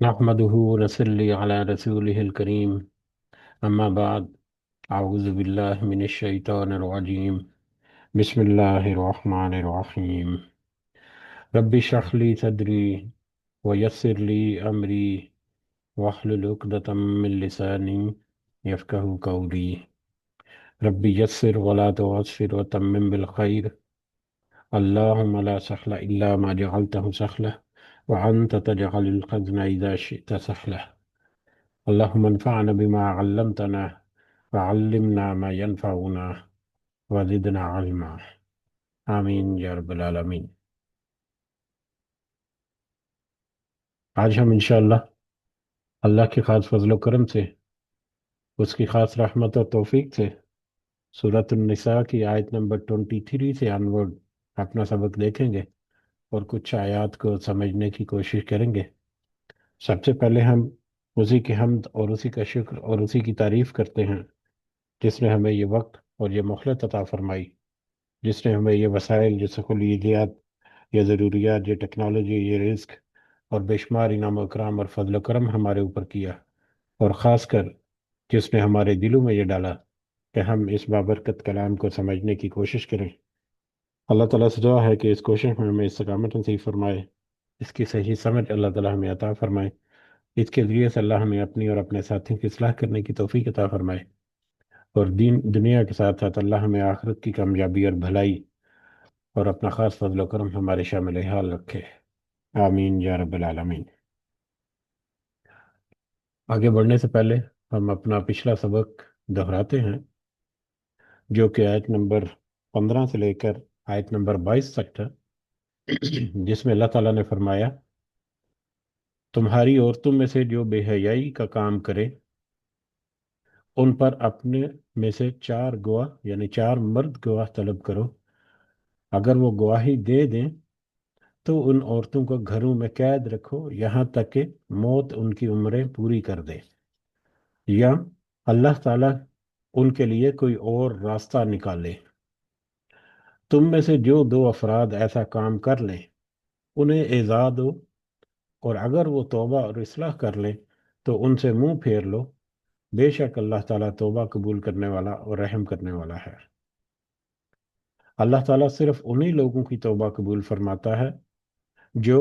نحمده ونصلي على رسوله الكريم أما بعد أعوذ بالله من الشيطان الرجيم بسم الله الرحمن الرحيم رب اشرح لي صدري ويسر لي أمري واحلل عقدة من لساني يفقهوا قولي رب يسر ولا تعسر وتمم بالخير اللهم لا سهل إلا ما جعلته سهلا وأنت تجعل الحزن إذا شئت سهلا اللهم انفعنا بما علمتنا وعلمنا ما ينفعنا وزدنا علما آمین یا رب العالمین۔ آج ہم انشاءاللہ اللہ کی خاص فضل و کرم سے، اس کی خاص رحمت اور توفیق سے سورۃ النساء کی آیت نمبر 23 سے آنورڈ اپنا سبق دیکھیں گے اور کچھ آیات کو سمجھنے کی کوشش کریں گے۔ سب سے پہلے ہم اسی کی حمد اور اسی کا شکر اور اسی کی تعریف کرتے ہیں جس نے ہمیں یہ وقت اور یہ مہلت عطا فرمائی، جس نے ہمیں یہ وسائل، یہ سہولیات، یہ ضروریات، یہ ٹیکنالوجی، یہ رزق اور بے شمار انعام و اکرام اور فضل و کرم ہمارے اوپر کیا، اور خاص کر جس نے ہمارے دلوں میں یہ ڈالا کہ ہم اس بابرکت کلام کو سمجھنے کی کوشش کریں۔ اللہ تعالیٰ سے دعا ہے کہ اس کوشش میں ہمیں استقامت نصیب فرمائے، اس کی صحیح سمجھ اللہ تعالیٰ ہمیں عطا فرمائے، اس کے ذریعے سے اللہ ہمیں اپنی اور اپنے ساتھیوں کی اصلاح کرنے کی توفیق عطا فرمائے، اور دنیا کے ساتھ ساتھ اللہ ہمیں آخرت کی کامیابی اور بھلائی اور اپنا خاص فضل و کرم ہمارے شامل حال رکھے، آمین یا رب العالمین۔ آگے بڑھنے سے پہلے ہم اپنا پچھلا سبق دہراتے ہیں جو کہ آیت نمبر 15 سے لے کر آیت نمبر 22 تک تھا، جس میں اللہ تعالیٰ نے فرمایا، تمہاری عورتوں میں سے جو بے حیائی کا کام کرے ان پر اپنے میں سے 4 گواہ یعنی 4 مرد گواہ طلب کرو، اگر وہ گواہی دے دیں تو ان عورتوں کو گھروں میں قید رکھو یہاں تک کہ موت ان کی عمریں پوری کر دے، یا اللہ تعالیٰ ان کے لیے کوئی اور راستہ نکالے۔ تم میں سے جو 2 افراد ایسا کام کر لیں انہیں ایذا دو، اور اگر وہ توبہ اور اصلاح کر لیں تو ان سے منہ پھیر لو، بے شک اللہ تعالیٰ توبہ قبول کرنے والا اور رحم کرنے والا ہے۔ اللہ تعالیٰ صرف انہی لوگوں کی توبہ قبول فرماتا ہے جو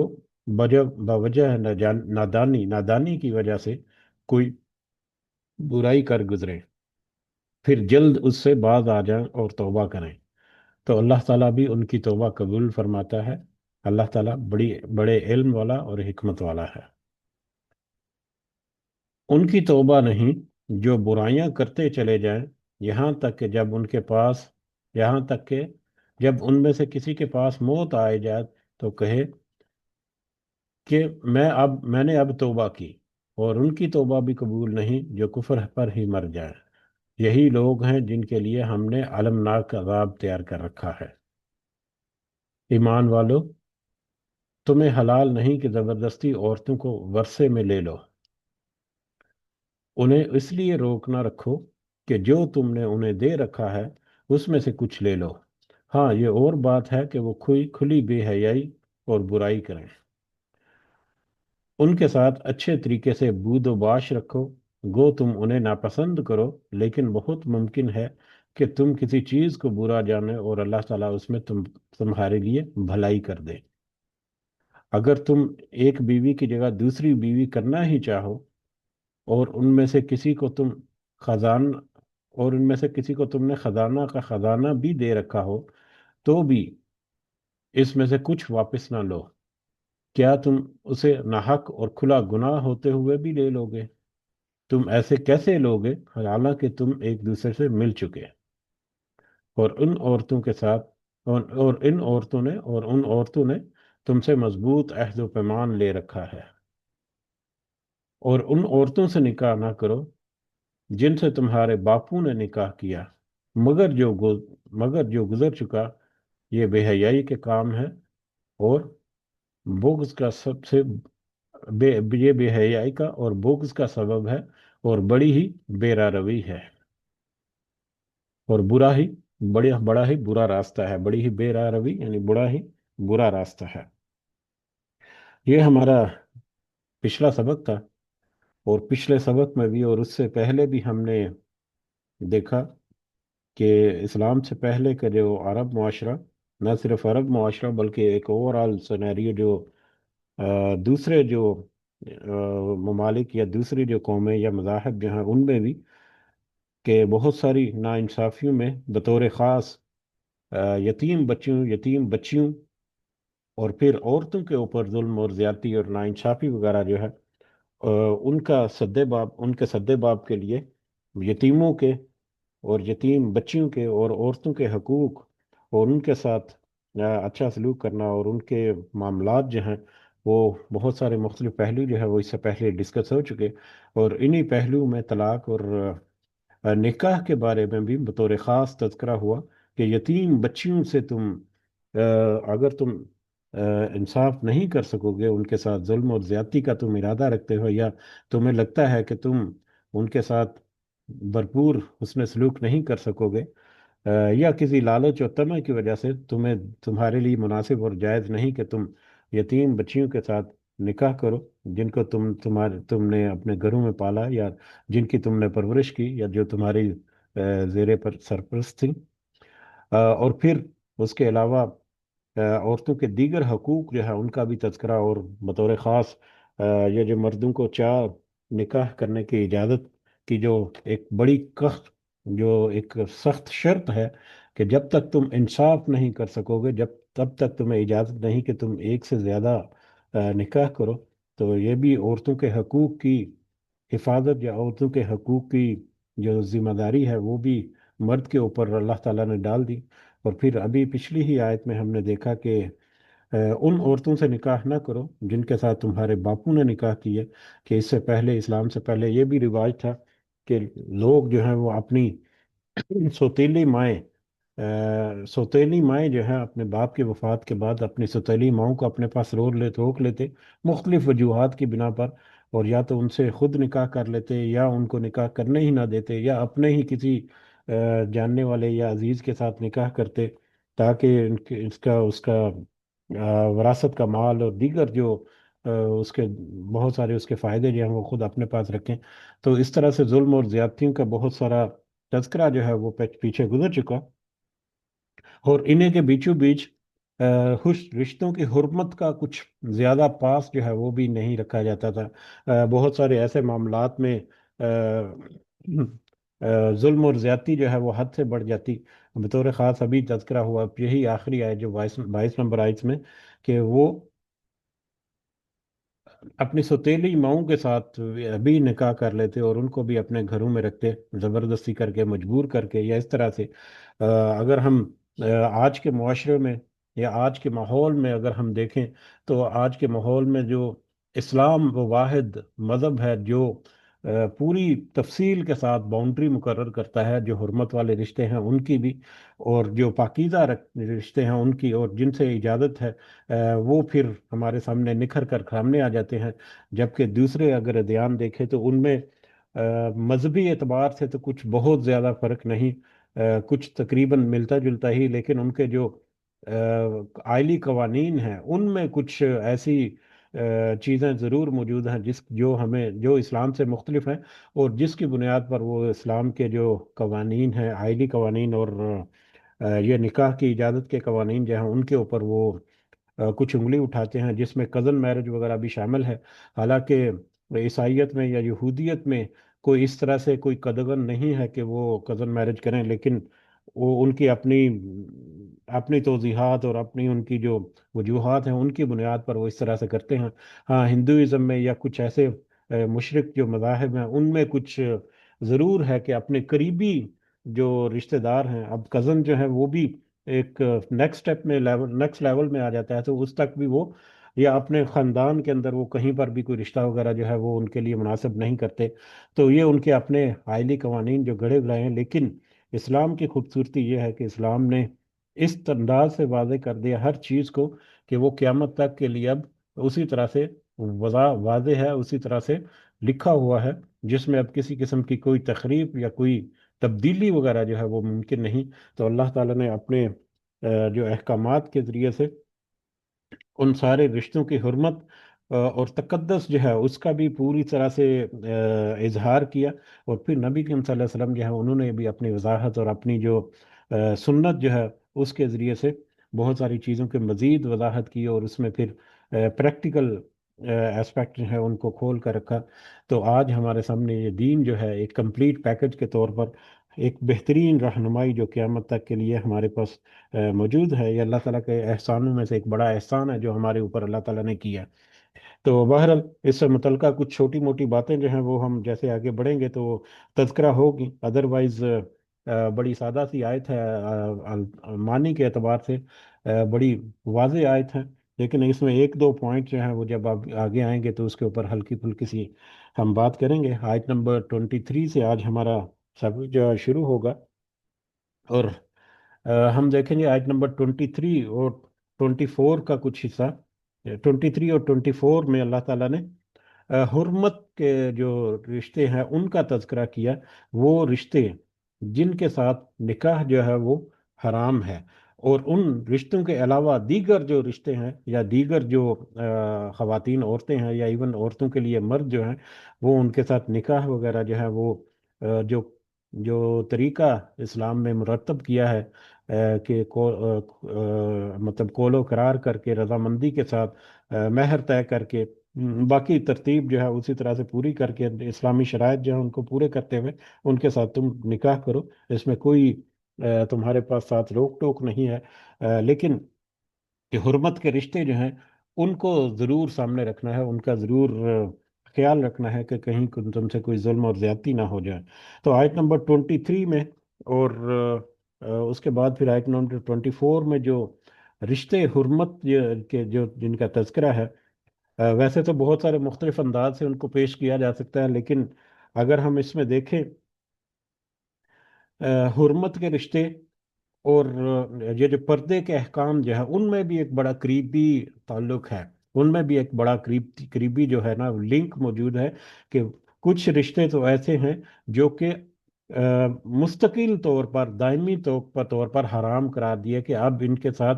بوجہ نادانی کی وجہ سے کوئی برائی کر گزرے پھر جلد اس سے باز آ جائیں اور توبہ کریں، تو اللہ تعالیٰ بھی ان کی توبہ قبول فرماتا ہے۔ اللہ تعالیٰ بڑے علم والا اور حکمت والا ہے۔ ان کی توبہ نہیں جو برائیاں کرتے چلے جائیں یہاں تک کہ جب ان میں سے کسی کے پاس موت آئے جائے تو کہے کہ میں نے اب توبہ کی، اور ان کی توبہ بھی قبول نہیں جو کفر پر ہی مر جائیں۔ یہی لوگ ہیں جن کے لیے ہم نے المناک عذاب تیار کر رکھا ہے۔ ایمان والو، تمہیں حلال نہیں کہ زبردستی عورتوں کو ورثے میں لے لو، انہیں اس لیے روک نہ رکھو کہ جو تم نے انہیں دے رکھا ہے اس میں سے کچھ لے لو، ہاں یہ اور بات ہے کہ وہ کھلی بے حیائی اور برائی کریں۔ ان کے ساتھ اچھے طریقے سے بود و باش رکھو، گو تم انہیں ناپسند کرو لیکن بہت ممکن ہے کہ تم کسی چیز کو برا جانے اور اللہ تعالیٰ اس میں تمہارے لیے بھلائی کر دے۔ اگر تم ایک بیوی کی جگہ دوسری بیوی کرنا ہی چاہو اور ان میں سے کسی کو تم نے خزانہ کا خزانہ بھی دے رکھا ہو تو بھی اس میں سے کچھ واپس نہ لو، کیا تم اسے ناحق اور کھلا گناہ ہوتے ہوئے بھی لے لوگے؟ تم ایسے کیسے لوگے حالانکہ تم ایک دوسرے سے مل چکے؟ اور ان عورتوں نے تم سے مضبوط عہد و پیمان لے رکھا ہے، اور ان عورتوں سے نکاح نہ کرو جن سے تمہارے باپوں نے نکاح کیا، مگر جو گزر چکا، یہ بے حیائی کے کام ہے اور بغض کا یہ بے حیائی کا اور بغض کا سبب ہے، اور بڑی ہی بے روی ہے، اور بڑا ہی برا راستہ ہے۔ بڑی ہی بے روی یعنی بڑا ہی برا راستہ ہے۔ یہ ہمارا पिछला सबक था, और पिछले सबक में भी और उससे पहले भी हमने देखा कि इस्लाम से पहले का जो अरब मुआशरा, न सिर्फ अरब मुआशरा बल्कि एक ओवरऑल सिनेरियो जो दूसरे जो ममालिक या दूसरी जो कौमें या मज़ाहब जो हैं उनमें भी, कि बहुत सारी नाइंसाफ़ियों में बतौर ख़ास यतीम बच्चियों, यतीम बच्चियों, और फिर औरतों के ऊपर जुल्म और ज़्यादती और नाइंसाफ़ी वगैरह जो है, उनके सद्देबाब के लिए यतीमों के और यतीम बच्चियों के और औरतों के हकूक और उनके साथ अच्छा सलूक करना, और उनके मामलात जो हैं वो बहुत सारे मुख्तलिफ पहलू जो है वो इससे पहले डिस्कस हो चुके। और इन्हीं पहलुओं में तलाक और निकाह के बारे में भी बतौर ख़ास तज़किरा हुआ कि यतीम बच्चियों से अगर तुम इंसाफ नहीं कर सकोगे, उनके साथ जुल्म और ज़्यादती का तुम इरादा रखते हो, या तुम्हें लगता है कि तुम उनके साथ भरपूर हुस्न सलूक नहीं कर सकोगे, या किसी लालच और तमा की वजह से तुम्हारे लिए मुनासिब और जायज़ नहीं कि तुम यतीम बच्चियों के साथ निकाह करो, जिनको तुमने अपने घरों में पाला, या जिनकी तुमने परवरिश की, या जो तुम्हारी जेर पर सरपरस्त थी। और फिर उसके अलावा औरतों के दीगर हकूक जो है उनका भी तज़किरा, और बतौर ख़ास ये जो मर्दों को चार निकाह करने की इजाज़त की जो एक बड़ी जो एक सख्त शर्त है, कि जब तक तुम इंसाफ नहीं कर सकोगे, जब तब तक तुम्हें इजाज़त नहीं कि तुम एक से ज़्यादा निकाह करो। तो ये भी औरतों के हकूक की हिफाजत या औरतों के हकूक की जो जिम्मेदारी है वो भी मर्द के ऊपर अल्लाह ताला ने डाल दी। और फिर अभी पिछली ही आयत में हमने देखा कि उन औरतों से निकाह ना करो जिनके साथ तुम्हारे बापू ने निकाह किए, कि इससे पहले, इस्लाम से पहले ये भी रिवाज था कि लोग जो हैं वो अपनी सौतेली माएँ जो हैं अपने बाप की वफात के बाद अपनी सौतेली माओं को अपने पास रोक लेते मुख्तलिफ वजूहात की बिना पर, और या तो उनसे खुद निकाह कर लेते, या उनको निकाह करने ही ना देते, या अपने ही किसी जानने वाले या अजीज के साथ निकाह करते, ताकि इसका उसका वरासत का माल और दीगर जो उसके बहुत सारे उसके फायदे जो हैं वो खुद अपने पास रखें। तो इस तरह से जुल्म और ज्यादतियों का बहुत सारा तस्करा जो है वो पीछे गुजर चुका। और इन्हीं के बीचों बीच खुश रिश्तों की हुर्मत का कुछ ज्यादा पास जो है वो भी नहीं रखा जाता था। बहुत सारे ऐसे मामलात में जुल्म और ज्यादती जो है वो हद से बढ़ जाती। बतौर ख़ास अभी तज़किरा हुआ, यही आखिरी आयत जो 22 नंबर आयत में, कि वो अपनी सौतेली माओं के साथ भी निकाह कर लेते और उनको भी अपने घरों में रखते, ज़बरदस्ती करके, मजबूर करके, या इस तरह से। अगर हम आज के मुआशरे में या आज के माहौल में अगर हम देखें, तो आज के माहौल में जो इस्लाम वो वाहिद मज़हब है जो पूरी तफसील के साथ बाउंड्री मुकर्रर करता है, जो हुर्मत वाले रिश्ते हैं उनकी भी, और जो पाकीज़ा रिश्ते हैं उनकी, और जिनसे इजाज़त है वो फिर हमारे सामने निखर कर सामने आ जाते हैं। जबकि दूसरे अगर ध्यान देखें तो उनमें मजहबी एतबार से तो कुछ बहुत ज़्यादा फर्क नहीं, कुछ तकरीबन मिलता जुलता ही, लेकिन उनके जो आइली कवानीन हैं उनमें कुछ ऐसी चीज़ें ज़रूर मौजूद हैं जो इस्लाम से मुख्तलिफ हैं, और जिसकी बुनियाद पर वो इस्लाम के जो कवानीन हैं, आइली कवानीन, और ये निकाह की इजाज़त के कवानीन जो हैं उनके ऊपर वो कुछ उंगली उठाते हैं, जिसमें कज़न मैरिज वगैरह भी शामिल है। हालांकि ईसाइयत में या यहूदियत में कोई इस तरह से कोई कदगन नहीं है कि वो कज़न मैरिज करें, लेकिन वो उनकी अपनी अपनी तौजीहात और अपनी उनकी जो वजूहात हैं उनकी बुनियाद पर वो इस तरह से करते हैं। हाँ, हिंदुइज़्म में या कुछ ऐसे मुशरिक जो मज़ाहिब हैं उनमें कुछ ज़रूर है कि अपने करीबी जो रिश्तेदार हैं, अब कज़न जो है वो भी एक नेक्स्ट लेवल में आ जाता है, तो उस तक भी वो, या अपने ख़ानदान के अंदर वो कहीं पर भी कोई रिश्ता वगैरह जो है वो उनके लिए मुनासिब नहीं करते। तो ये उनके अपने आइली कवानीन जो गढ़े बुलाए हैं, लेकिन इस्लाम की खूबसूरती ये है कि इस्लाम ने इस अंदाज से वाज़े कर दिया हर चीज़ को, कि वो क़यामत तक के लिए अब उसी तरह से वाज़े है, उसी तरह से लिखा हुआ है, जिसमें अब किसी किस्म की कोई तखरीफ या कोई तब्दीली वगैरह जो है वो मुमकिन नहीं। तो अल्लाह ताला ने अपने जो अहकामात के ज़रिए से उन सारे रिश्तों की हुर्मत और तकद्दस जो है उसका भी पूरी तरह से इजहार किया। और फिर नबी करीम सल्लल्लाहु अलैहि वसल्लम जो है उन्होंने भी अपनी वजाहत और अपनी जो सुन्नत जो है उसके ज़रिए से बहुत सारी चीज़ों के मज़ीद वजाहत की, और उसमें फिर प्रैक्टिकल एस्पेक्ट जो है उनको खोल कर रखा। तो आज हमारे सामने ये दीन जो है एक कंप्लीट पैकेज के तौर पर एक बेहतरीन रहनुमाई जो क़यामत तक के लिए हमारे पास मौजूद है। ये अल्लाह ताला के एहसानों में से एक बड़ा एहसान है जो हमारे ऊपर अल्लाह ताला ने किया। तो बहरहाल इससे मुतल्लिका कुछ छोटी मोटी बातें जो हैं वो हम जैसे आगे बढ़ेंगे तो तज़किरा होगी। अदरवाइज बड़ी सादा सी आयत है, मानी के एतबार से बड़ी वाज़ेह आयत है। लेकिन इसमें एक दो पॉइंट जो हैं वो जब आप आगे आएंगे तो उसके ऊपर हल्की फुल्की सी हम बात करेंगे। आयत नंबर 23 से आज हमारा सब जो शुरू होगा। और हम देखेंगे आयत नंबर 23 और 24 का कुछ हिस्सा। 23 और 24 में अल्लाह ताला ने हुर्मत के जो रिश्ते हैं उनका तज़किरा किया। वो रिश्ते जिनके साथ निकाह जो है वो हराम है, और उन रिश्तों के अलावा दीगर जो रिश्ते हैं या दीगर जो ख़वातीन औरतें हैं या इवन औरतों के लिए मर्द जो हैं वो उनके साथ निकाह वगैरह जो है वो जो जो तरीका इस्लाम में मुरतब किया है कि मतलब कोलो करार करके रजामंदी के साथ महर तय करके बाकी तरतीब जो है उसी तरह से पूरी करके इस्लामी शराइत जो है उनको पूरे करते हुए उनके साथ तुम निकाह करो। इसमें कोई तुम्हारे पास साथ रोक टोक नहीं है। लेकिन कि हुर्मत के रिश्ते जो हैं उनको ज़रूर सामने रखना है, उनका ज़रूर ख्याल रखना है कि कहीं तुमसे कोई जुल्म और ज्यादती ना हो जाए। तो आयत नंबर 23 में और उसके बाद फिर आयत नंबर 24 में जो रिश्ते हुर्मत के जो जिनका तज़किरा है, वैसे तो बहुत सारे मुख्तलिफ अंदाज से उनको पेश किया जा सकता है, लेकिन अगर हम इसमें देखें हुर्मत के रिश्ते और ये जो पर्दे के अहकाम जो है उनमें भी एक बड़ा करीबी ताल्लुक है। उनमें भी एक बड़ा करीबी जो है ना लिंक मौजूद है कि कुछ रिश्ते तो ऐसे हैं जो कि मुस्तकिल तौर पर दायमी तौर पर हराम करार दिए कि अब इनके साथ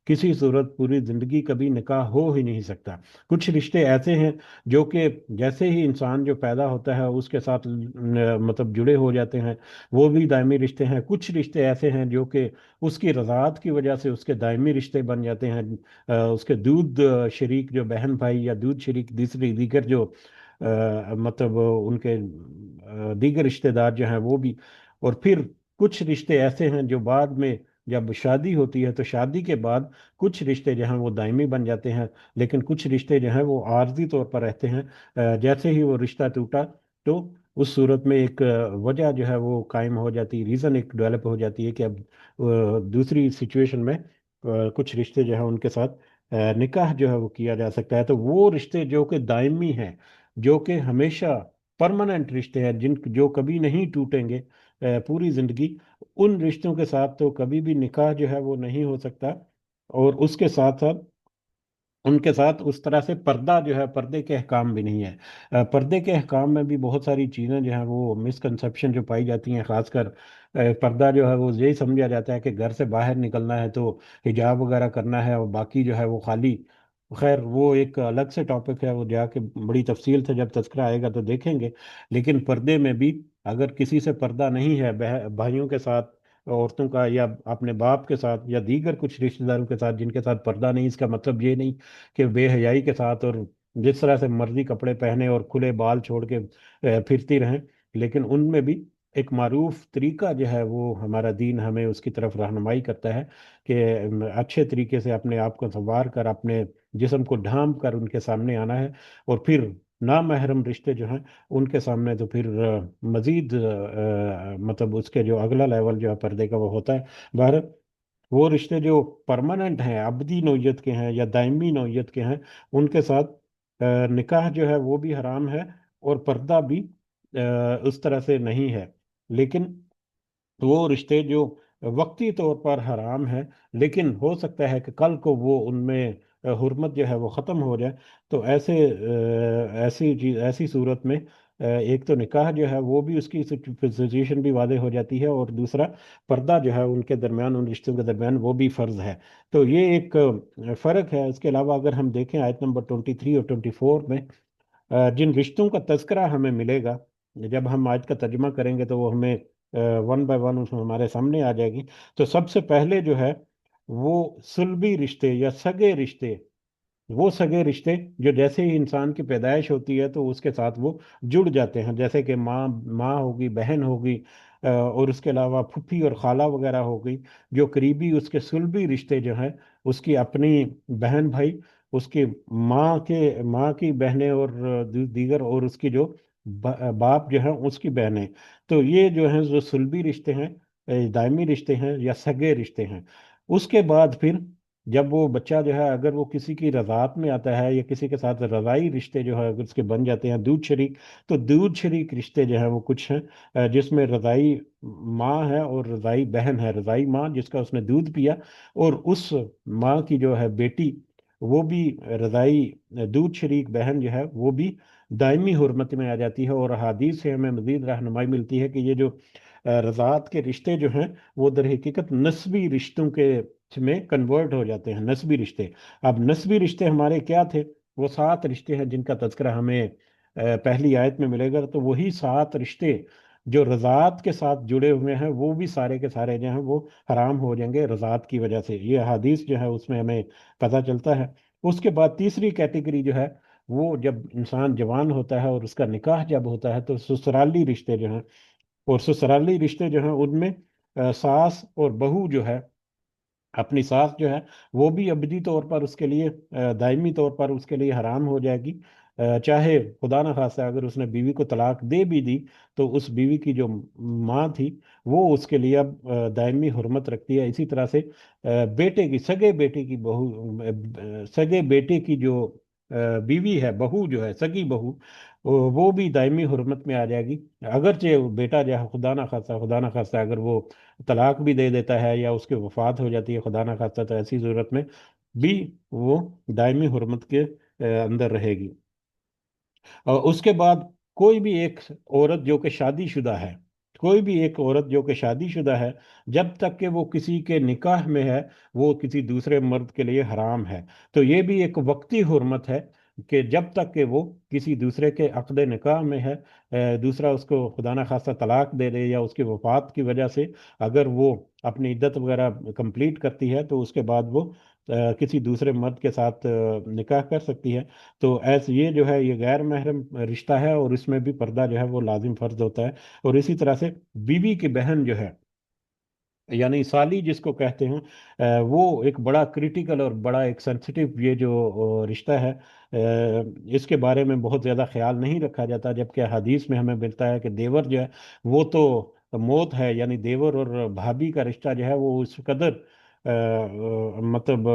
किसी सूरत पूरी जिंदगी कभी निकाह हो ही नहीं सकता। कुछ रिश्ते ऐसे हैं जो कि जैसे ही इंसान जो पैदा होता है उसके साथ मतलब जुड़े हो जाते हैं, वो भी दायमी रिश्ते हैं। कुछ रिश्ते ऐसे हैं जो कि उसकी रज़ात की वजह से उसके दायमी रिश्ते बन जाते हैं। उसके दूध शरीक जो बहन भाई या दूध शरीक दूसरी दीगर जो मतलब उनके दीगर रिश्तेदार जो हैं वो भी। और फिर कुछ रिश्ते ऐसे हैं जो बाद में जब शादी होती है तो शादी के बाद कुछ रिश्ते जो हैं वो दायमी बन जाते हैं, लेकिन कुछ रिश्ते जो हैं वो आर्जी तौर पर रहते हैं। जैसे ही वो रिश्ता टूटा तो उस सूरत में एक वजह जो है वो कायम हो जाती है, रीज़न एक डेवलप हो जाती है कि अब दूसरी सिचुएशन में कुछ रिश्ते जो है उनके साथ निकाह जो है वो किया जा सकता है। तो वो रिश्ते जो कि दायमी हैं, जो कि हमेशा परमानेंट रिश्ते हैं, जिन जो कभी नहीं टूटेंगे पूरी जिंदगी, उन रिश्तों के साथ तो कभी भी निकाह जो है वो नहीं हो सकता। और उसके साथ साथ उनके साथ उस तरह से पर्दा जो है पर्दे के अहकाम भी नहीं है। पर्दे के अहकाम में भी बहुत सारी चीज़ें जो हैं वो मिसकंसेप्शन जो पाई जाती हैं। खासकर पर्दा जो है वो यही समझा जाता है कि घर से बाहर निकलना है तो हिजाब वगैरह करना है और बाकी जो है वो खाली। खैर वो एक अलग से टॉपिक है, वो जाके बड़ी तफसील से जब तज़किरा आएगा तो देखेंगे। लेकिन पर्दे में भी अगर किसी से पर्दा नहीं है भाइयों के साथ औरतों का, या अपने बाप के साथ या दीगर कुछ रिश्तेदारों के साथ जिनके साथ पर्दा नहीं, इसका मतलब ये नहीं कि बेहयाई के साथ और जिस तरह से मर्जी कपड़े पहने और खुले बाल छोड़ के फिरती रहें। लेकिन उनमें भी एक मारूफ तरीका जो है वो हमारा दीन हमें उसकी तरफ रहनुमाई करता है कि अच्छे तरीके से अपने आप को संवार कर अपने जिस्म को ढांप कर उनके सामने आना है। और फिर नामहरम रिश्ते जो हैं उनके सामने तो फिर मजीद मतलब उसके जो अगला लेवल जो है पर्दे का वो होता है। बाहर वो रिश्ते जो परमानेंट हैं, अबदी नौयत के हैं या दायमी नौयत के हैं, उनके साथ निकाह जो है वो भी हराम है और पर्दा भी उस तरह से नहीं है। लेकिन वो रिश्ते जो वक्ती तौर पर हराम है, लेकिन हो सकता है कि कल को वो उनमें हुर्मत जो है वो ख़त्म हो जाए। तो ऐसी सूरत में ایک تو نکاح جو ہے وہ بھی اس کی سچویشن بھی واضح ہو جاتی ہے، اور دوسرا پردہ جو ہے ان کے درمیان، ان رشتوں کے درمیان، وہ بھی فرض ہے۔ تو یہ ایک فرق ہے۔ اس کے علاوہ اگر ہم دیکھیں آیت نمبر 23 اور 24 میں جن رشتوں کا تذکرہ ہمیں ملے گا، جب ہم آیت کا ترجمہ کریں گے تو وہ ہمیں ون بائی ون ہمارے سامنے آ جائے گی۔ تو سب سے پہلے جو ہے وہ صلبی رشتے یا سگے رشتے، وہ سگے رشتے جو جیسے ہی انسان کی پیدائش ہوتی ہے تو اس کے ساتھ وہ جڑ جاتے ہیں، جیسے کہ ماں ماں ہوگی، بہن ہوگی، اور اس کے علاوہ پھپھی اور خالہ وغیرہ ہوگی، جو قریبی اس کے صلبی رشتے جو ہیں، اس کی اپنی بہن بھائی، اس کی ماں کی بہنیں، اور دیگر، اور اس کی جو باپ جو ہیں اس کی بہنیں۔ تو یہ جو ہیں جو صلبی رشتے ہیں، دائمی رشتے ہیں یا سگے رشتے ہیں۔ اس کے بعد پھر جب وہ بچہ جو ہے اگر وہ کسی کی رضاعت میں آتا ہے یا کسی کے ساتھ رضائی رشتے جو ہے اگر اس کے بن جاتے ہیں، دودھ شریک، تو دودھ شریک رشتے جو ہیں وہ کچھ ہیں، جس میں رضائی ماں ہے اور رضائی بہن ہے۔ رضائی ماں جس کا اس نے دودھ پیا، اور اس ماں کی جو ہے بیٹی، وہ بھی رضائی دودھ شریک بہن جو ہے وہ بھی دائمی حرمت میں آ جاتی ہے۔ اور احادیث سے ہمیں مزید رہنمائی ملتی ہے کہ یہ جو رضاعت کے رشتے جو ہیں وہ در حقیقت نسبی رشتوں کے میں کنورٹ ہو جاتے ہیں، نسبی رشتے۔ اب نسبی رشتے ہمارے کیا تھے؟ وہ 7 رشتے ہیں جن کا تذکرہ ہمیں پہلی آیت میں ملے گا۔ تو وہی 7 رشتے جو رضاعت کے ساتھ جڑے ہوئے ہیں وہ بھی سارے کے سارے جو ہیں وہ حرام ہو جائیں گے رضاعت کی وجہ سے۔ یہ حدیث جو ہے اس میں ہمیں پتہ چلتا ہے۔ اس کے بعد تیسری کیٹیگری جو ہے، وہ جب انسان جوان ہوتا ہے اور اس کا نکاح جب ہوتا ہے تو سسرالی رشتے جو ہیں، اور سسرالی رشتے جو ہیں ان میں ساس اور بہو جو ہے، اپنی ساس جو ہے وہ بھی ابدی طور پر اس کے لیے، دائمی طور پر اس کے لیے حرام ہو جائے گی۔ چاہے خدا نہ خواستہ اگر اس نے بیوی کو طلاق دے بھی دی تو اس بیوی کی جو ماں تھی وہ اس کے لیے اب دائمی حرمت رکھتی ہے۔ اسی طرح سے بیٹے کی، سگے بیٹے کی بہو، سگے بیٹے کی جو بیوی ہے، بہو جو ہے، سگی بہو، وہ بھی دائمی حرمت میں آ جائے گی۔ اگرچہ وہ بیٹا جو ہے خدا نہ خواستہ اگر وہ طلاق بھی دے دیتا ہے یا اس کی وفات ہو جاتی ہے خدا نہ خواستہ، تو ایسی صورت میں بھی وہ دائمی حرمت کے اندر رہے گی۔ اور اس کے بعد کوئی بھی ایک عورت جو کہ شادی شدہ ہے، کوئی بھی ایک عورت جو کہ شادی شدہ ہے، جب تک کہ وہ کسی کے نکاح میں ہے، وہ کسی دوسرے مرد کے لیے حرام ہے۔ تو یہ بھی ایک وقتی حرمت ہے کہ جب تک کہ وہ کسی دوسرے کے عقد نکاح میں ہے، دوسرا اس کو خدا نہ خواستہ طلاق دے دے یا اس کی وفات کی وجہ سے اگر وہ اپنی عدت وغیرہ کمپلیٹ کرتی ہے تو اس کے بعد وہ کسی دوسرے مرد کے ساتھ نکاح کر سکتی ہے۔ تو ایسے یہ جو ہے یہ غیر محرم رشتہ ہے، اور اس میں بھی پردہ جو ہے وہ لازم فرض ہوتا ہے۔ اور اسی طرح سے بیوی کی بہن جو ہے، یعنی سالی جس کو کہتے ہیں، وہ ایک بڑا کریٹیکل اور بڑا ایک سینسیٹیو یہ جو رشتہ ہے، اس کے بارے میں بہت زیادہ خیال نہیں رکھا جاتا، جبکہ حدیث میں ہمیں ملتا ہے کہ دیور جو ہے وہ تو موت ہے، یعنی دیور اور بھابھی کا رشتہ جو ہے وہ اس قدر مطلب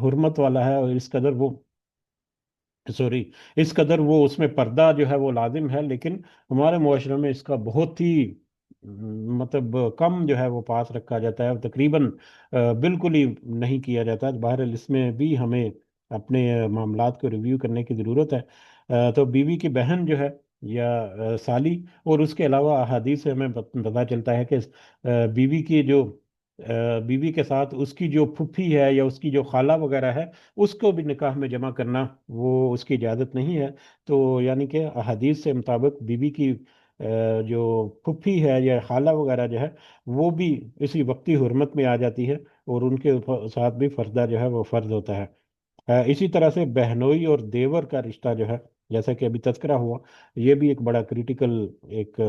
حرمت والا ہے، اور اس قدر وہ، سوری، اس قدر وہ اس میں پردہ جو ہے وہ لازم ہے، لیکن ہمارے معاشرے میں اس کا بہت ہی مطلب کم جو ہے وہ پاس رکھا جاتا ہے، تقریباً بالکل ہی نہیں کیا جاتا۔ بہرحال اس میں بھی ہمیں اپنے معاملات کو ریویو کرنے کی ضرورت ہے۔ تو بیوی کی بہن جو ہے یا سالی، اور اس کے علاوہ احادیث سے ہمیں پتہ چلتا ہے کہ بیوی کی جو بیوی کے ساتھ اس کی جو پھوپھی ہے یا اس کی جو خالہ وغیرہ ہے، اس کو بھی نکاح میں جمع کرنا وہ اس کی اجازت نہیں ہے۔ تو یعنی کہ احادیث سے مطابق بیوی کی جو پھوپھی ہے یا خالہ وغیرہ جو ہے وہ بھی اسی وقتی حرمت میں آ جاتی ہے، اور ان کے ساتھ بھی پردہ جو ہے وہ فرض ہوتا ہے۔ اسی طرح سے بہنوئی اور دیور کا رشتہ جو ہے، جیسا کہ ابھی تذکرہ ہوا، یہ بھی ایک بڑا کریٹیکل ایک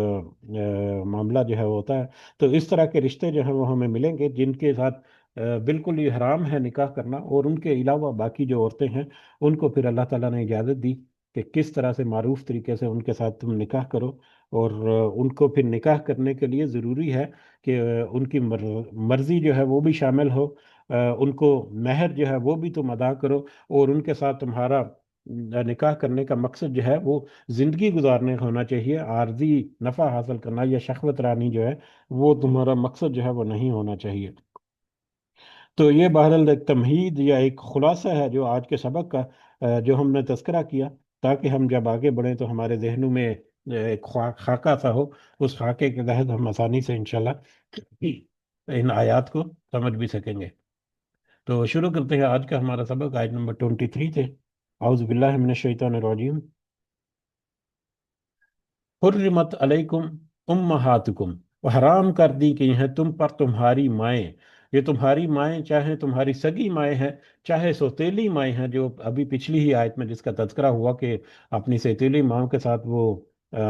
معاملہ جو ہے وہ ہوتا ہے۔ تو اس طرح کے رشتے جو ہیں وہ ہمیں ملیں گے جن کے ساتھ بالکل یہ حرام ہے نکاح کرنا، اور ان کے علاوہ باقی جو عورتیں ہیں ان کو پھر اللہ تعالیٰ نے اجازت دی کہ کس طرح سے معروف طریقے سے ان کے ساتھ تم نکاح کرو، اور ان کو پھر نکاح کرنے کے لیے ضروری ہے کہ ان کی مرضی جو ہے وہ بھی شامل ہو، ان کو مہر جو ہے وہ بھی تم ادا کرو، اور ان کے ساتھ تمہارا نکاح کرنے کا مقصد جو ہے وہ زندگی گزارنے کا ہونا چاہیے، عارضی نفع حاصل کرنا یا شہوت رانی جو ہے وہ تمہارا مقصد جو ہے وہ نہیں ہونا چاہیے۔ تو یہ بہرحال ایک تمہید یا ایک خلاصہ ہے جو آج کے سبق کا جو ہم نے تذکرہ کیا، تاکہ ہم جب آگے بڑھیں تو ہمارے ذہنوں میں ایک خاکہ سا ہو، اس خاکے کے تحت ہم آسانی سے انشاءاللہ ان آیات کو سمجھ بھی سکیں گے۔ تو شروع کرتے ہیں آج کا ہمارا سبق، آیت نمبر 23 سے۔ اعوذ باللہ من الشیطان الرجیم۔ حرمت علیکم امہاتکم، وہ حرام کر دی گئی ہیں تم پر تمہاری مائیں۔ یہ تمہاری مائیں چاہے تمہاری سگی مائیں ہیں، چاہے سوتیلی مائیں ہیں، جو ابھی پچھلی ہی آیت میں جس کا تذکرہ ہوا کہ اپنی سوتیلی ماؤں کے ساتھ وہ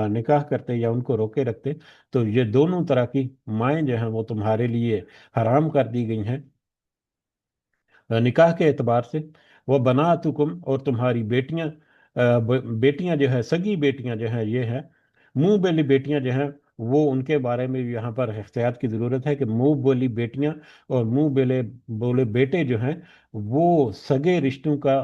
نکاح کرتے یا ان کو روکے رکھتے، تو یہ دونوں طرح کی مائیں جو ہیں وہ تمہارے لیے حرام کر دی گئی ہیں نکاح کے اعتبار سے۔ وہ بناتکم، اور تمہاری بیٹیاں، بیٹیاں جو ہے سگی بیٹیاں جو ہیں یہ ہیں۔ منہ بولی بیٹیاں جو ہیں وہ ان کے بارے میں بھی یہاں پر احتیاط کی ضرورت ہے کہ منہ بولی بیٹیاں اور منہ بولے بیٹے جو ہیں وہ سگے رشتوں کا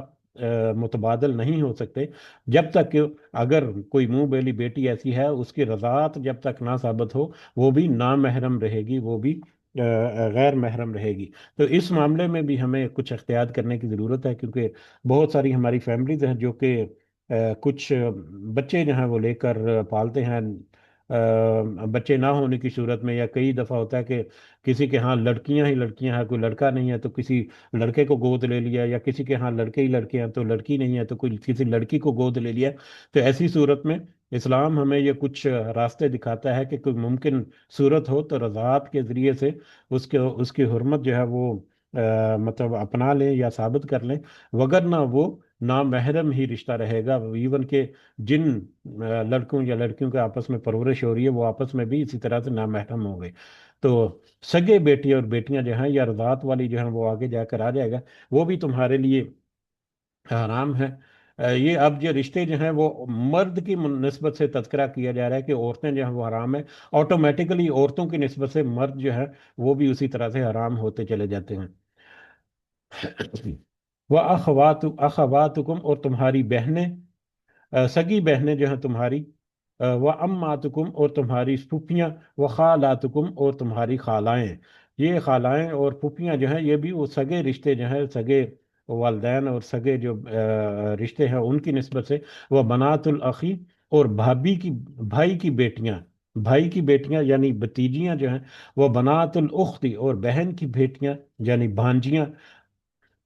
متبادل نہیں ہو سکتے، جب تک کہ اگر کوئی منہ بولی بیٹی ایسی ہے اس کی رضاعت جب تک نہ ثابت ہو وہ بھی نامحرم رہے گی، وہ بھی غیر محرم رہے گی۔ تو اس معاملے میں بھی ہمیں کچھ احتیاط کرنے کی ضرورت ہے، کیونکہ بہت ساری ہماری فیملیز ہیں جو کہ کچھ بچے جو ہیں وہ لے کر پالتے ہیں بچے نہ ہونے کی صورت میں، یا کئی دفعہ ہوتا ہے کہ کسی کے ہاں لڑکیاں ہی لڑکیاں ہیں، کوئی لڑکا نہیں ہے تو کسی لڑکے کو گود لے لیا، یا کسی کے ہاں لڑکے ہی لڑکے ہیں تو لڑکی نہیں ہے تو کوئی کسی لڑکی کو گود لے لیا۔ تو ایسی صورت میں اسلام ہمیں یہ کچھ راستے دکھاتا ہے کہ کوئی ممکن صورت ہو تو رضاعت کے ذریعے سے اس کی حرمت جو ہے وہ مطلب اپنا لیں یا ثابت کر لیں، وگرنہ وہ نامحرم ہی رشتہ رہے گا۔ ایون کہ جن لڑکوں یا لڑکیوں کے آپس میں پرورش ہو رہی ہے وہ آپس میں بھی اسی طرح سے نامحرم ہوں گے۔ تو سگے بیٹی اور بیٹیاں جو ہیں یا رضاعت والی جو ہیں وہ آگے جا کر آ جائے گا، وہ بھی تمہارے لیے حرام ہے۔ یہ اب جو رشتے جو ہیں وہ مرد کی نسبت سے تذکرہ کیا جا رہا ہے کہ عورتیں جو ہیں وہ حرام ہے، آٹومیٹیکلی عورتوں کی نسبت سے مرد جو ہے وہ بھی اسی طرح سے حرام ہوتے چلے جاتے ہیں۔ وہ اخواتکم، اور تمہاری بہنیں، سگی بہنیں جو ہیں تمہاری، وہ اماتکم، اور تمہاری پھوپھیاں، وہ خالاتکم، اور تمہاری خالائیں۔ یہ خالائیں اور پھوپھیاں جو ہیں یہ بھی وہ سگے رشتے جو ہیں، سگے والدین اور سگے جو رشتے ہیں ان کی نسبت سے۔ وہ بنات الاخی، اور بھائی کی بیٹیاں، بھائی کی بیٹیاں یعنی بتیجیاں جو ہیں۔ وہ بنات الاختی، اور بہن کی بیٹیاں یعنی بھانجیاں۔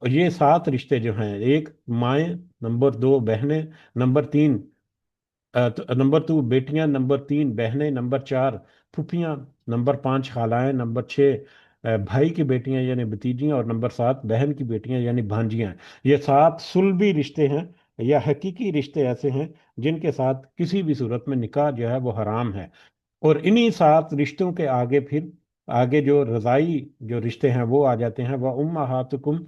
اور یہ 7 رشتے جو ہیں، ایک مائیں، نمبر 2 بہنیں، نمبر 3 نمبر 2 بیٹیاں، نمبر 3 بہنیں، نمبر 4 پھوپھیاں، نمبر 5 خالائیں، نمبر 6 بھائی کی بیٹیاں یعنی بتیجیاں، اور نمبر 7 بہن کی بیٹیاں یعنی بھانجیاں۔ یہ 7 صلبی رشتے ہیں یا حقیقی رشتے ایسے ہیں جن کے ساتھ کسی بھی صورت میں نکاح جو ہے وہ حرام ہے۔ اور انہی 7 رشتوں کے آگے پھر آگے جو رضائی جو رشتے ہیں وہ آ جاتے ہیں۔ وہ امہاتکم،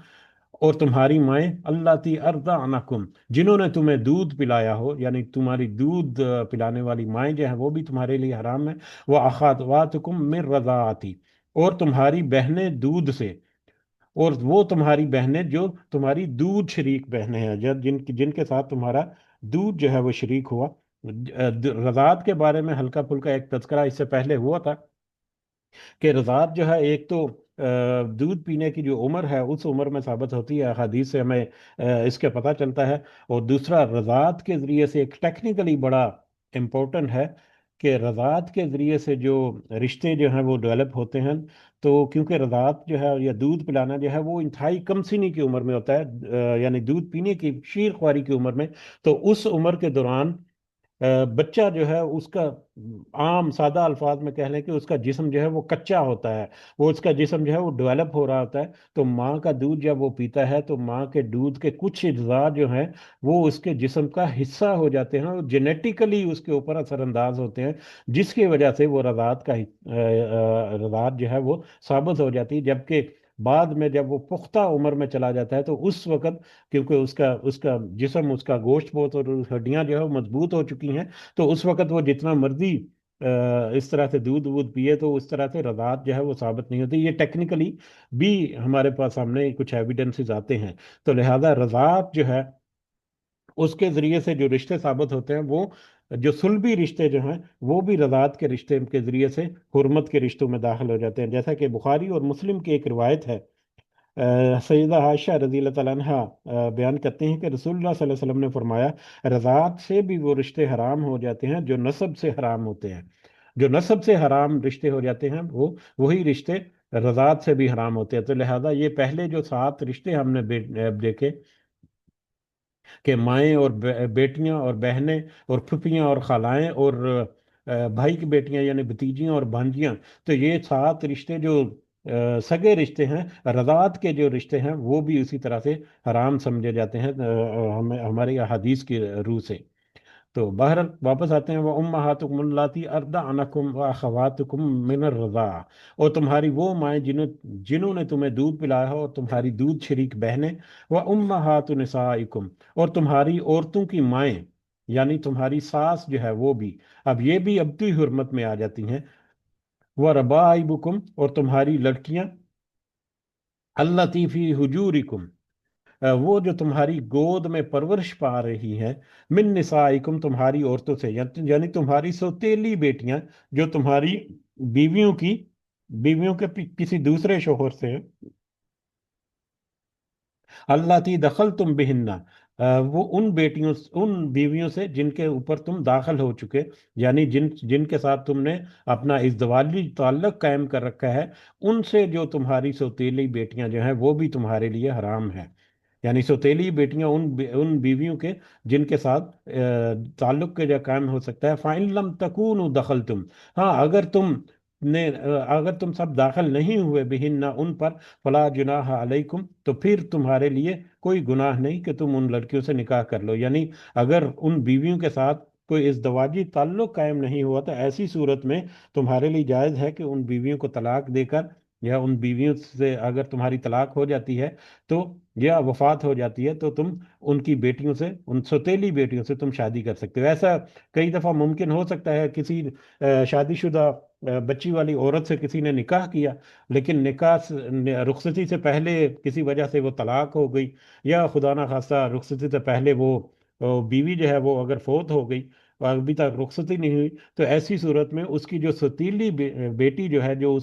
اور تمہاری مائیں، اللہ تی ارضعنکم، جنہوں نے تمہیں دودھ پلایا ہو، یعنی تمہاری دودھ پلانے والی مائیں جو ہیں وہ بھی تمہارے لیے حرام ہے۔ وہ اخواتکم من رضاعتی، اور تمہاری بہنیں دودھ سے، اور وہ تمہاری بہنیں جو تمہاری دودھ شریک بہنیں ہیں، جن کے ساتھ تمہارا دودھ جو ہے وہ شریک ہوا۔ رضاعت کے بارے میں ہلکا پھلکا ایک تذکرہ اس سے پہلے ہوا تھا کہ رضاعت جو ہے ایک تو دودھ پینے کی جو عمر ہے اس عمر میں ثابت ہوتی ہے، حدیث سے ہمیں اس کے پتہ چلتا ہے۔ اور دوسرا رضاعت کے ذریعے سے ایک ٹیکنیکلی بڑا امپورٹنٹ ہے کہ رضاعت کے ذریعے سے جو رشتے جو ہیں وہ ڈیولپ ہوتے ہیں، تو کیونکہ رضاعت جو ہے یا دودھ پلانا جو ہے وہ انتہائی کم سنی کی عمر میں ہوتا ہے، یعنی دودھ پینے کی شیر خواری کی عمر میں۔ تو اس عمر کے دوران بچہ جو ہے اس کا، عام سادہ الفاظ میں کہہ لیں کہ اس کا جسم جو ہے وہ کچا ہوتا ہے، وہ اس کا جسم جو ہے وہ ڈیولپ ہو رہا ہوتا ہے۔ تو ماں کا دودھ جب وہ پیتا ہے تو ماں کے دودھ کے کچھ اجزاء جو ہیں وہ اس کے جسم کا حصہ ہو جاتے ہیں اور جینیٹیکلی اس کے اوپر اثر انداز ہوتے ہیں، جس کی وجہ سے وہ رضاعت جو ہے وہ ثابت ہو جاتی ہے۔ جبکہ بعد میں جب وہ پختہ عمر میں چلا جاتا ہے تو اس وقت، کیونکہ اس کا جسم، اس کا گوشت بہت اور ہڈیاں جو ہے وہ مضبوط ہو چکی ہیں، تو اس وقت وہ جتنا مرضی اس طرح سے دودھ وودھ پیے تو اس طرح سے رضاعت جو ہے وہ ثابت نہیں ہوتی۔ یہ ٹیکنیکلی بھی ہمارے پاس سامنے کچھ ایویڈنسز آتے ہیں۔ تو لہذا رضاعت جو ہے اس کے ذریعے سے جو رشتے ثابت ہوتے ہیں وہ جو صلبی رشتے جو ہیں وہ بھی رضاعت کے رشتے کے ذریعے سے حرمت کے رشتوں میں داخل ہو جاتے ہیں، جیسا کہ بخاری اور مسلم کی ایک روایت ہے सैयदा आयशा रज़ी अल्लाह ताला अन्हा बयान करते हैं कि रसूलुल्लाह सल्लल्लाहु अलैहि वसल्लम ने फरमाया, रज़ात से भी वो रिश्ते हराम हो जाते हैं जो नसब से हराम होते हैं। जो नसब से हराम रिश्ते हो जाते हैं वो वही रिश्ते रज़ात से भी हराम होते हैं। तो लिहाजा ये पहले जो 7 रिश्ते हमने देखे कि माएँ और बेटियां और बहनें और फुफियाँ और खालाएं और भाई की बेटियां यानी भतीजियां और भांजियां, तो ये 7 रिश्ते जो सगे रिश्ते हैं, रज़ात के जो रिश्ते हैं, वो भी उसी तरह से हराम समझे जाते हैं हमें हमारी अहादीस की रूह से। तो बहरहाल वापस आते हैं, वह उम्महातुकुम अल्लाती अर्दअनकुम व अखवातुकुम मिनर रज़ा, और तुम्हारी वो माएँ जिन्होंने तुम्हें दूध पिलाया हो, और तुम्हारी दूध शरीक बहनें, व उम्महातु निसाइकुम, और तुम्हारी औरतों की माएँ यानी तुम्हारी सास जो है वो भी, अब ये भी अबती हुर्मत में आ जाती हैं। व रबाइबुकुम, और तुम्हारी लड़कियां, अल्लती फी हुजूरिकुम, वो जो तुम्हारी गोद में परवरिश पा रही हैं, मिन निसाइकुम, तुम्हारी औरतों से, यानी तुम्हारी सौतेली बेटियां जो तुम्हारी बीवियों की बीवियों के किसी दूसरे शोहर से, अल्लाती दखल तुम बिहिन्ना, वो उन बीवियों से जिनके ऊपर तुम दाखिल हो चुके, यानी जिनके साथ तुमने अपना इज़्दवाजी ताल्लुक कायम कर रखा है, उनसे जो तुम्हारी सौतेली बेटियां जो हैं वो भी तुम्हारे लिए हराम है। यानी सौतेली बेटियां उन बीवियों के जिनके साथ ताल्लुक के जो कायम हो सकता है। फ़ाइन लम तकूनु दखल तुम, हाँ अगर तुम सब दाखिल नहीं हुए बिहिन्ना उन पर, फला जुनाह अलैकुम, तो फिर तुम्हारे लिए कोई गुनाह नहीं कि तुम उन लड़कियों से निकाह कर लो। यानी अगर उन बीवियों के साथ कोई इज़्दवाजी ताल्लुक कायम नहीं हुआ, तो ऐसी सूरत में तुम्हारे लिए जायज़ है कि उन बीवियों को तलाक देकर, या उन बीवियों से अगर तुम्हारी तलाक हो जाती है तो, या वफात हो जाती है, तो तुम उनकी बेटियों से, उन सौतेली बेटियों से तुम शादी कर सकते हो। ऐसा कई दफ़ा मुमकिन हो सकता है, किसी शादीशुदा बच्ची वाली औरत से किसी ने निकाह किया, लेकिन रुखसती से पहले किसी वजह से वो तलाक हो गई, या खुदा ना खास्ता रुखसती से पहले वो बीवी जो है वो अगर फोत हो गई और अभी तक रुखसती नहीं हुई, तो ऐसी सूरत में उसकी जो सतीली बेटी जो है, जो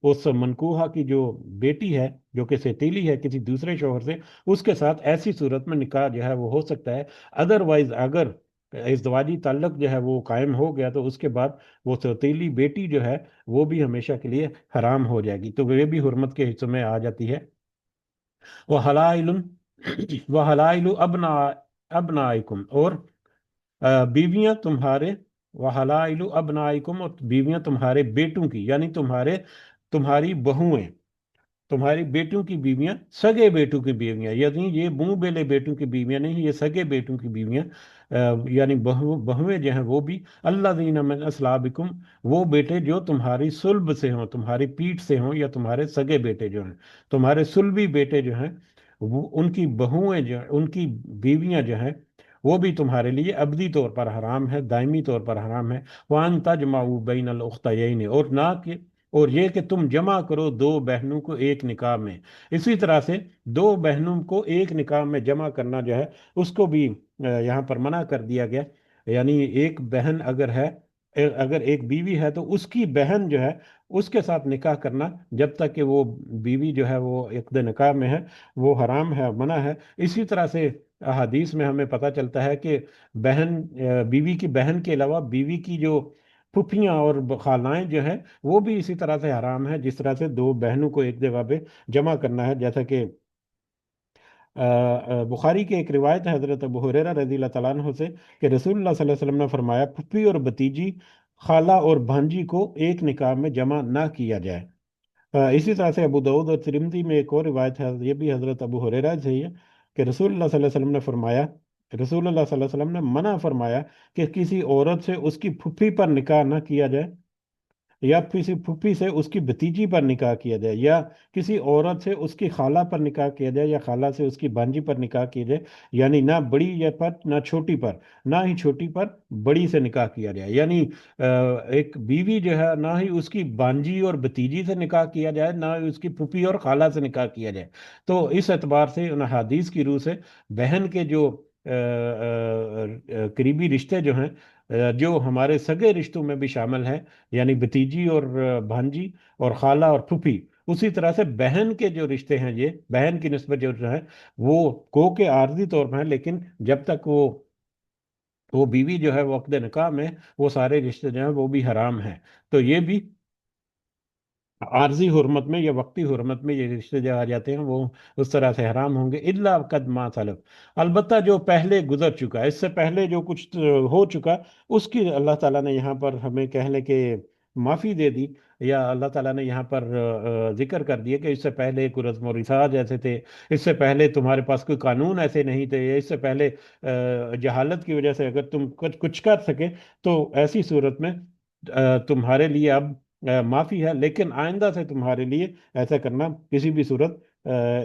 उस मनकूहा की जो बेटी है, जो कि सतीली है किसी दूसरे शोहर से, उसके साथ ऐसी सूरत में निकाह जो है वो हो सकता है। अदरवाइज अगर इज़्दवाजी ताल्लुक जो है वो कायम हो गया, तो उसके बाद वो सौतीली बेटी जो है वो भी हमेशा के लिए हराम हो जाएगी, तो वे भी हुर्मत के हिस्सों में आ जाती है। वह हलाइलुन वह हलाइलु अबनाइकुम, और बीवियां तुम्हारे, वह हलाइलु अबनाइकुम, और बीवियां तुम्हारे बेटों की, यानी तुम्हारी बहुएं, तुम्हारी बेटों की बीवियां, सगे बेटों की बीवियां, यानी ये मुंह बेले बेटों की बीवियां नहीं, ये सगे बेटों की बीवियां, यानी बहुएं जो हैं वो भी, अल्लाज़ीना मिन अस्लाबिकुम, वो बेटे जो तुम्हारी सुल्ब से हों, तुम्हारी पीठ से हों, या तुम्हारे सगे बेटे जो हैं, तुम्हारे सुल्बी बेटे जो हैं, वो उनकी बहुएं जो, उनकी बीवियां जो हैं, वो भी तुम्हारे लिए अबदी तौर पर हराम है, दायमी तौर पर हराम है। वान तजमाऊ बैनल उख्तयैन, और ना कि, और ये कि तुम जमा करो दो बहनों को एक निकाह में। इसी तरह से दो बहनों को एक निकाह में जमा करना जो है, उसको भी यहाँ पर मना कर दिया गया। यानी एक बहन अगर है, अगर एक बीवी है, तो उसकी बहन जो है उसके साथ निकाह करना, जब तक कि वो बीवी जो है वो इक़्द निकाह में है, वो हराम है, मना है। इसी तरह से हदीस में हमें पता चलता है कि बीवी की बहन के अलावा बीवी की जो फुफियाँ और खालाएं जो है, वो भी इसी तरह से हराम है, जिस तरह से दो बहनों को एक जगह पे जमा करना है। जैसा कि बुखारी की एक रिवायत है हजरत अबू हुरैरा रज़ी अल्लाह तआला अन्हु से, कि रसूलुल्लाह सल्लल्लाहु अलैहि वसल्लम ने फरमाया, फुफी और भतीजी, खाला और भांजी को एक निकाह में जमा ना किया जाए। इसी तरह से अबू दाऊद और तिरमिज़ी में एक और रिवायत है, ये भी हजरत अबू हुरैरा से ही है, कि रसूलुल्लाह सल्लल्लाहु अलैहि वसल्लम ने फरमाया, रसूलुल्लाह सल्लल्लाहु अलैहि वसल्लम ने मना फरमाया कि किसी औरत से उसकी फुफी पर निकाह ना किया जाए, या किसी फूफी से उसकी भतीजी पर निकाह किया जाए, या किसी औरत से उसकी खाला पर निकाह किया जाए, या खाला से उसकी भांजी पर निकाह किया जाए। यानी ना बड़ी या पर ना छोटी पर, ना ही छोटी पर बड़ी से निकाह किया जाए। यानी एक बीवी जो है, ना ही उसकी भांजी और भतीजी से निकाह किया जाए, ना ही उसकी फूफी और खाला से निकाह किया जाए। तो इस एतबार से उन हदीस की रूह से बहन के जो करीबी रिश्ते जो हैं, जो हमारे सगे रिश्तों में भी शामिल हैं, यानी भतीजी और भांजी और खाला और फूफी, उसी तरह से बहन के जो रिश्ते हैं, ये बहन की निस्बत जो है वो को के आर्जी तौर पर है, लेकिन जब तक वो बीवी जो है वो अक़्द निकाह में, वो सारे रिश्ते जो हैं वो भी हराम हैं। तो ये भी आर्जी हुर्मत में या वक्ती हुर्मत में ये रिश्ते जो आ जाते हैं वो उस तरह से हराम होंगे, इल्ला कद मा सलफ। अलबत्ता जो पहले गुजर चुका है, इससे पहले जो कुछ हो चुका, उसकी अल्लाह ताला ने यहाँ पर हमें कहने के माफ़ी दे दी, या अल्लाह ताला ने यहाँ पर जिक्र कर दिया कि इससे पहले कोई रस्म और रिवाज ऐसे थे, इससे पहले तुम्हारे पास कोई कानून ऐसे नहीं थे, या इससे पहले जहालत की वजह से अगर तुम कुछ कुछ कर सके, तो ऐसी सूरत में तुम्हारे लिए अब माफी है, लेकिन आइंदा से तुम्हारे लिए ऐसा करना किसी भी सूरत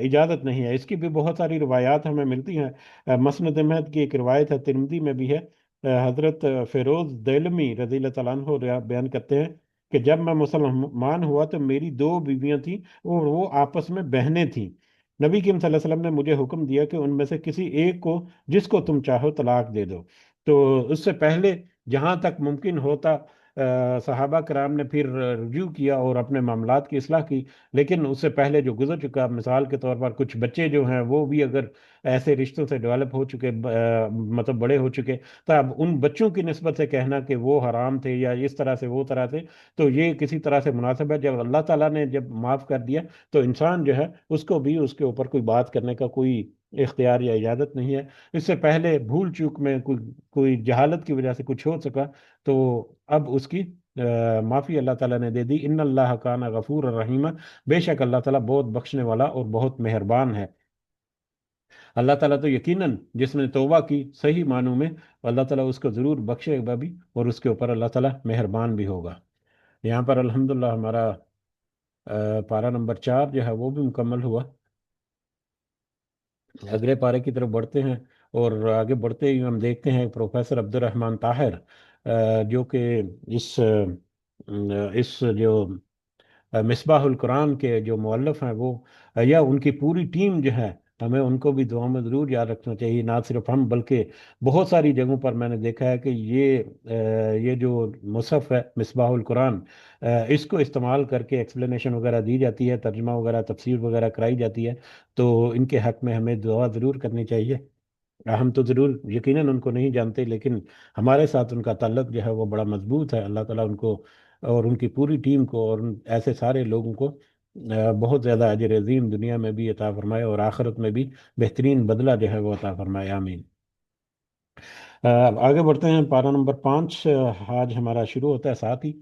इजाजत नहीं है। इसकी भी बहुत सारी रिवायात हमें मिलती हैं। मसनद अहमद की एक रिवायत है, तिरमिज़ी में भी है। हजरत फिरोज दैलमी रज़ी अल्लाह तआला अन्हु बयान करते हैं कि जब मैं मुसलमान हुआ तो मेरी दो बीवियां थीं और वो आपस में बहनें थीं। नबी करीम सल्लल्लाहु अलैहि वसल्लम ने मुझे हुक्म दिया कि उनमें से किसी एक को, जिसको तुम चाहो, तलाक दे दो। तो उससे पहले जहां तक मुमकिन होता सहाबा कराम ने फिर रुजू किया और अपने मामलात की इस्लाह की। लेकिन उससे पहले जो गुजर चुका, मिसाल के तौर पर कुछ बच्चे जो हैं वो भी अगर ऐसे रिश्तों से डेवलप हो चुके, मतलब बड़े हो चुके, तब उन बच्चों की निस्बत से कहना कि वो हराम थे या इस तरह से वो तरह से, तो ये किसी तरह से मुनासिब है। जब अल्लाह ताला ने जब माफ़ कर दिया, तो इंसान जो है उसको भी उसके ऊपर कोई बात करने का कोई इख्तियार या इजाज़त नहीं है। इससे पहले भूल चूक में कोई कोई जहालत की वजह से कुछ हो सका, तो अब उसकी माफ़ी अल्लाह ताला ने दे दी। इन्न अल्लाह काना गफूर रहीमा, बेशक अल्लाह ताला बहुत बख्शने वाला और बहुत मेहरबान है। अल्लाह ताला तो यकीनन जिसने तौबा की सही मानों में, अल्लाह ताला उसको ज़रूर बख्शेगा भी, और उसके ऊपर अल्लाह ताला मेहरबान भी होगा। यहाँ पर अल्हम्दुलिल्लाह हमारा पारा नंबर 4 जो है वो भी मुकम्मल हुआ। अगले पारे की तरफ बढ़ते हैं, और आगे बढ़ते ही हम देखते हैं प्रोफेसर अब्दुर्रहमान ताहिर, जो कि इस इस जो मिसबाहुल कुरान के जो मुअल्लिफ हैं वो, या उनकी पूरी टीम जो है, हमें उनको भी दुआ में ज़रूर याद रखना चाहिए। ना सिर्फ हम, बल्कि बहुत सारी जगहों पर मैंने देखा है कि ये जो मुसहफ है मिसबाहुल कुरान, इसको इस्तेमाल करके एक्सप्लेनेशन वगैरह दी जाती है, तर्जुमा वगैरह तफसीर वगैरह कराई जाती है। तो इनके हक में हमें दुआ ज़रूर करनी चाहिए। हम तो ज़रूर यकीनन उनको नहीं जानते, लेकिन हमारे साथ उनका ताल्लुक जो है वो बड़ा मजबूत है। अल्लाह ताला उनको और उनकी पूरी टीम को और ऐसे सारे लोगों को बहुत ज़्यादा अजर अजीम दुनिया में भी अता फरमाए, और आखिरत में भी बेहतरीन बदला जो है वो अता फरमाए, आमीन। आगे बढ़ते हैं, पारा नंबर 5 आज हमारा शुरू होता है साथ ही।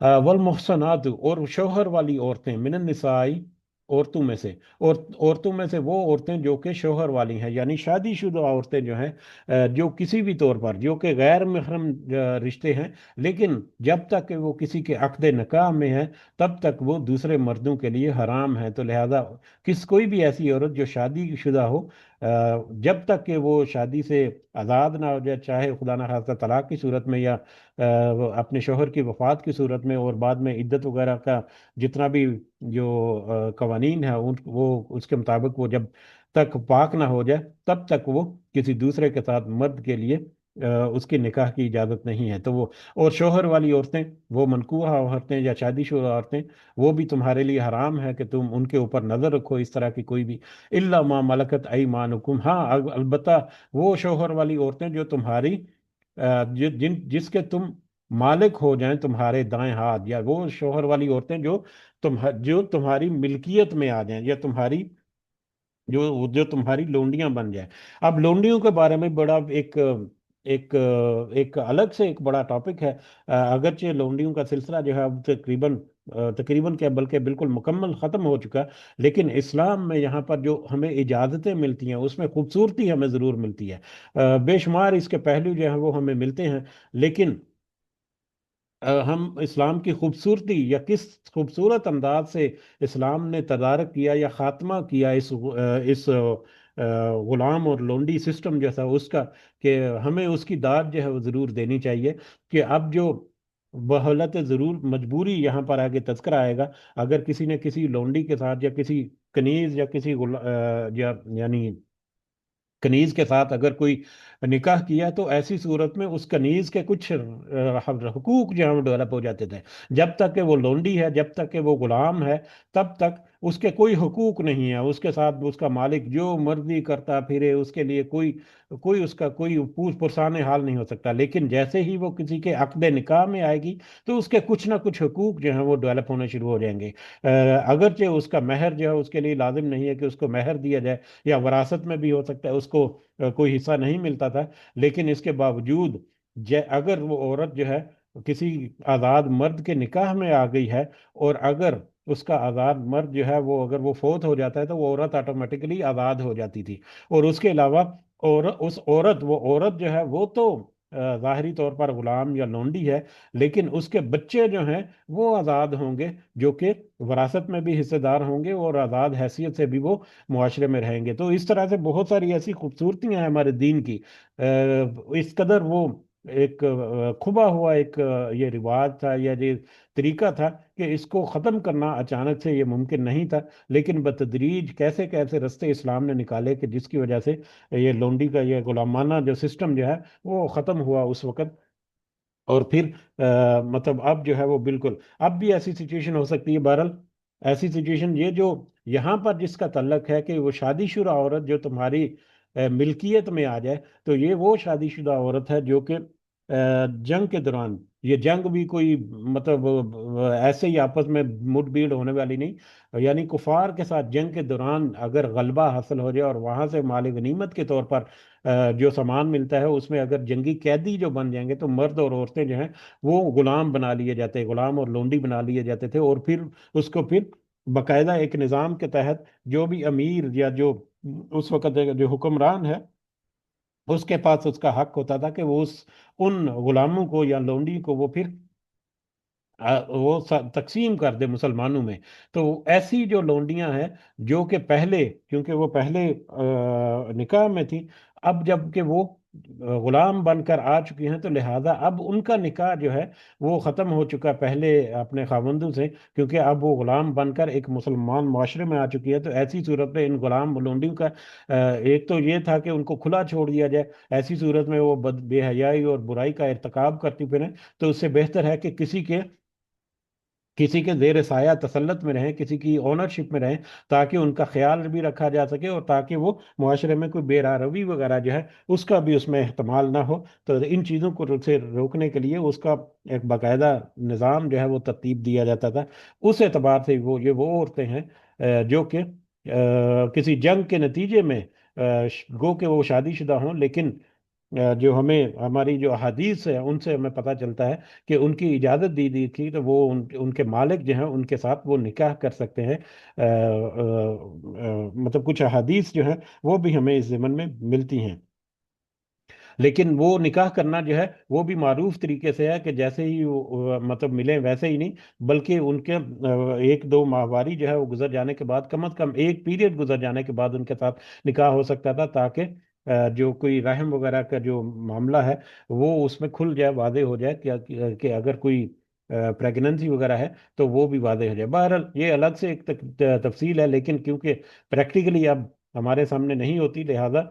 वल मुहसनात, और शोहर वाली औरतें, मिनन निसाई, औरतों में से, और औरतों में से वो औरतें जो कि शोहर वाली हैं, यानी शादीशुदा औरतें जो हैं, जो किसी भी तौर पर जो कि गैर महरम रिश्ते हैं, लेकिन जब तक कि वो किसी के अक़्द निकाह में है, तब तक वो दूसरे मर्दों के लिए हराम है। तो लिहाजा कोई भी ऐसी औरत जो शादीशुदा हो, जब तक कि वो शादी से आज़ाद ना हो जाए, चाहे खुदा ना खास्ता तलाक की सूरत में, या वो अपने शोहर की वफात की सूरत में, और बाद में इद्दत वगैरह का जितना भी जो कवानीन है उन वो उसके मुताबिक वो जब तक पाक ना हो जाए, तब तक वो किसी दूसरे के साथ मर्द के लिए उसके निकाह की इजाज़त नहीं है। तो वो, और शोहर वाली औरतें, वो मनकूहा औरतें या शादीशुदा औरतें, वो भी तुम्हारे लिए हराम है कि तुम उनके ऊपर नज़र रखो इस तरह की कोई भी, इल्ला मा मलकत ऐमानुकुम। हाँ, अलबत्ता वो शोहर वाली औरतें जो तुम्हारी जिसके तुम मालिक हो जाएं, तुम्हारे दाएं हाथ, या वो शोहर वाली औरतें जो तुम्हारी मिल्कियत में आ जाएं, या तुम्हारी जो जो तुम्हारी लोंडियां बन जाए। अब लोंडियों के बारे में बड़ा एक एक अलग से एक बड़ा टॉपिक है। अगरचे लोंडियों का सिलसिला जो है अब तकरीबन क्या, बल्कि बिल्कुल मुकम्मल ख़त्म हो चुका, लेकिन इस्लाम में यहाँ पर जो हमें इजाज़तें मिलती हैं उसमें खूबसूरती हमें ज़रूर मिलती है। बेशुमार इसके पहलू जो हैं वो हमें मिलते हैं, लेकिन हम इस्लाम की खूबसूरती, या किस खूबसूरत अंदाज से इस्लाम ने तदारक किया या ख़ात्मा किया इस ग़ुलाम और लोंडी सिस्टम जैसा उसका, कि हमें उसकी दाद जो है वो ज़रूर देनी चाहिए। कि अब जो बहलत ज़रूर मजबूरी यहाँ पर आगे तज़किरा आएगा, अगर किसी ने किसी लोंडी के साथ, या किसी कनीज़, या किसी यानी कनीज के साथ अगर कोई निकाह किया तो ऐसी सूरत में उस कनीज के कुछ हुकूक जो हैं वो डेवलप हो जाते थे। जब तक कि वो लोंडी है, जब तक कि वो गुलाम है, तब तक उसके कोई हुकूक नहीं है। उसके साथ उसका मालिक जो मर्जी करता फिरे, उसके लिए कोई कोई उसका कोई पूछ पुरसाने हाल नहीं हो सकता। लेकिन जैसे ही वो किसी के अक्द निकाह में आएगी तो उसके कुछ ना कुछ हुकूक जो हैं वो डेवलप होने शुरू हो जाएंगे। अगरचे उसका महर जो है उसके लिए लाजिम नहीं है कि उसको महर दिया जाए, या वरासत में भी हो सकता है उसको कोई हिस्सा नहीं मिलता था। लेकिन इसके बावजूद अगर वो औरत जो है किसी आज़ाद मर्द के निकाह में आ गई है, और अगर उसका आज़ाद मर्द जो है वो अगर वो फोत हो जाता है तो वो औरत ऑटोमेटिकली आज़ाद हो जाती थी। और उसके अलावा वो औरत जो है वो तो ज़ाहिरी तौर पर गुलाम या लोंडी है, लेकिन उसके बच्चे जो हैं वो आज़ाद होंगे, जो कि वरासत में भी हिस्सेदार होंगे और आज़ाद हैसियत से भी वो मुआशरे में रहेंगे। तो इस तरह से बहुत सारी ऐसी खूबसूरतियां हैं हमारे दीन की। इस कदर वो एक खुबा हुआ एक ये रिवाज था या ये तरीका था कि इसको ख़त्म करना अचानक से ये मुमकिन नहीं था। लेकिन बतदरीज कैसे कैसे रास्ते इस्लाम ने निकाले कि जिसकी वजह से ये लोंडी का ये गुलामाना जो सिस्टम जो है वो ख़त्म हुआ उस वक़्त। और फिर मतलब अब जो है वो बिल्कुल अब भी ऐसी सिचुएशन हो सकती है। बहरहाल ऐसी सिचुएशन ये जो यहाँ पर जिसका तल्लक है कि वो शादीशुदा औरत जो तुम्हारी मिल्कियत में आ जाए, तो ये वो शादीशुदा औरत है जो कि जंग के दौरान, ये जंग भी कोई मतलब ऐसे ही आपस में मुठभेड़ होने वाली नहीं, यानी कुफार के साथ जंग के दौरान अगर गलबा हासिल हो जाए और वहां से माल गनीमत के तौर पर जो सामान मिलता है उसमें अगर जंगी कैदी जो बन जाएंगे, तो मर्द और औरतें जो हैं वो गुलाम बना लिए जाते, गुलाम और लोंडी बना लिए जाते थे। और फिर उसको फिर बाकायदा एक निज़ाम के तहत जो भी अमीर या जो उस वक्त जो हुक्मरान है उसके पास उसका हक होता था कि वो उस उन गुलामों को या लोंडी को वो फिर वो तकसीम कर दे मुसलमानों में। तो ऐसी जो लोंडियां हैं जो कि पहले, क्योंकि वो पहले निकाह में थी, अब जबकि वो गुलाम बनकर आ चुकी हैं, तो लिहाजा अब उनका निकाह जो है वो ख़त्म हो चुका है पहले अपने खावंदों से, क्योंकि अब वो गुलाम बनकर एक मुसलमान माशरे में आ चुकी है। तो ऐसी सूरत में इन गुलाम लोंडियों का एक तो ये था कि उनको खुला छोड़ दिया जाए। ऐसी सूरत में वो बेहयाई और बुराई का इर्तकाब करती फिरें, तो उससे बेहतर है कि किसी के जेर साया तसल्लुत में रहें, किसी की ओनरशिप में रहें, ताकि उनका ख्याल भी रखा जा सके और ताकि वो मुआशरे में कोई बेरारवी वगैरह जो है उसका भी उसमें एहतमाल ना हो। तो इन चीज़ों को से रोकने के लिए उसका एक बाकायदा निज़ाम जो है वो तरतीब दिया जाता था। उस एतबार से वो औरतें हैं जो कि किसी जंग के नतीजे में गो के वो शादीशुदा हों, लेकिन जो हमें हमारी जो अहादीस है उनसे हमें पता चलता है कि उनकी इजाज़त दी दी थी, तो वो उनके मालिक जो हैं उनके साथ वो निकाह कर सकते हैं। मतलब कुछ अहादीस जो हैं वो भी हमें इस ज़मन में मिलती हैं। लेकिन वो निकाह करना जो है वो भी मारूफ तरीके से है कि जैसे ही वो मतलब मिले वैसे ही नहीं, बल्कि उनके एक दो माहवारी जो है वो गुजर जाने के बाद, कम से कम एक पीरियड गुजर जाने के बाद उनके साथ निकाह हो सकता था, ताकि जो कोई रहम वगैरह का जो मामला है वो उसमें खुल जाए, वादे हो जाए कि अगर कोई प्रेगनेंसी वगैरह है तो वो भी वादे हो जाए। बहरहाल ये अलग से एक तफसील है, लेकिन क्योंकि प्रैक्टिकली अब हमारे सामने नहीं होती, लिहाजा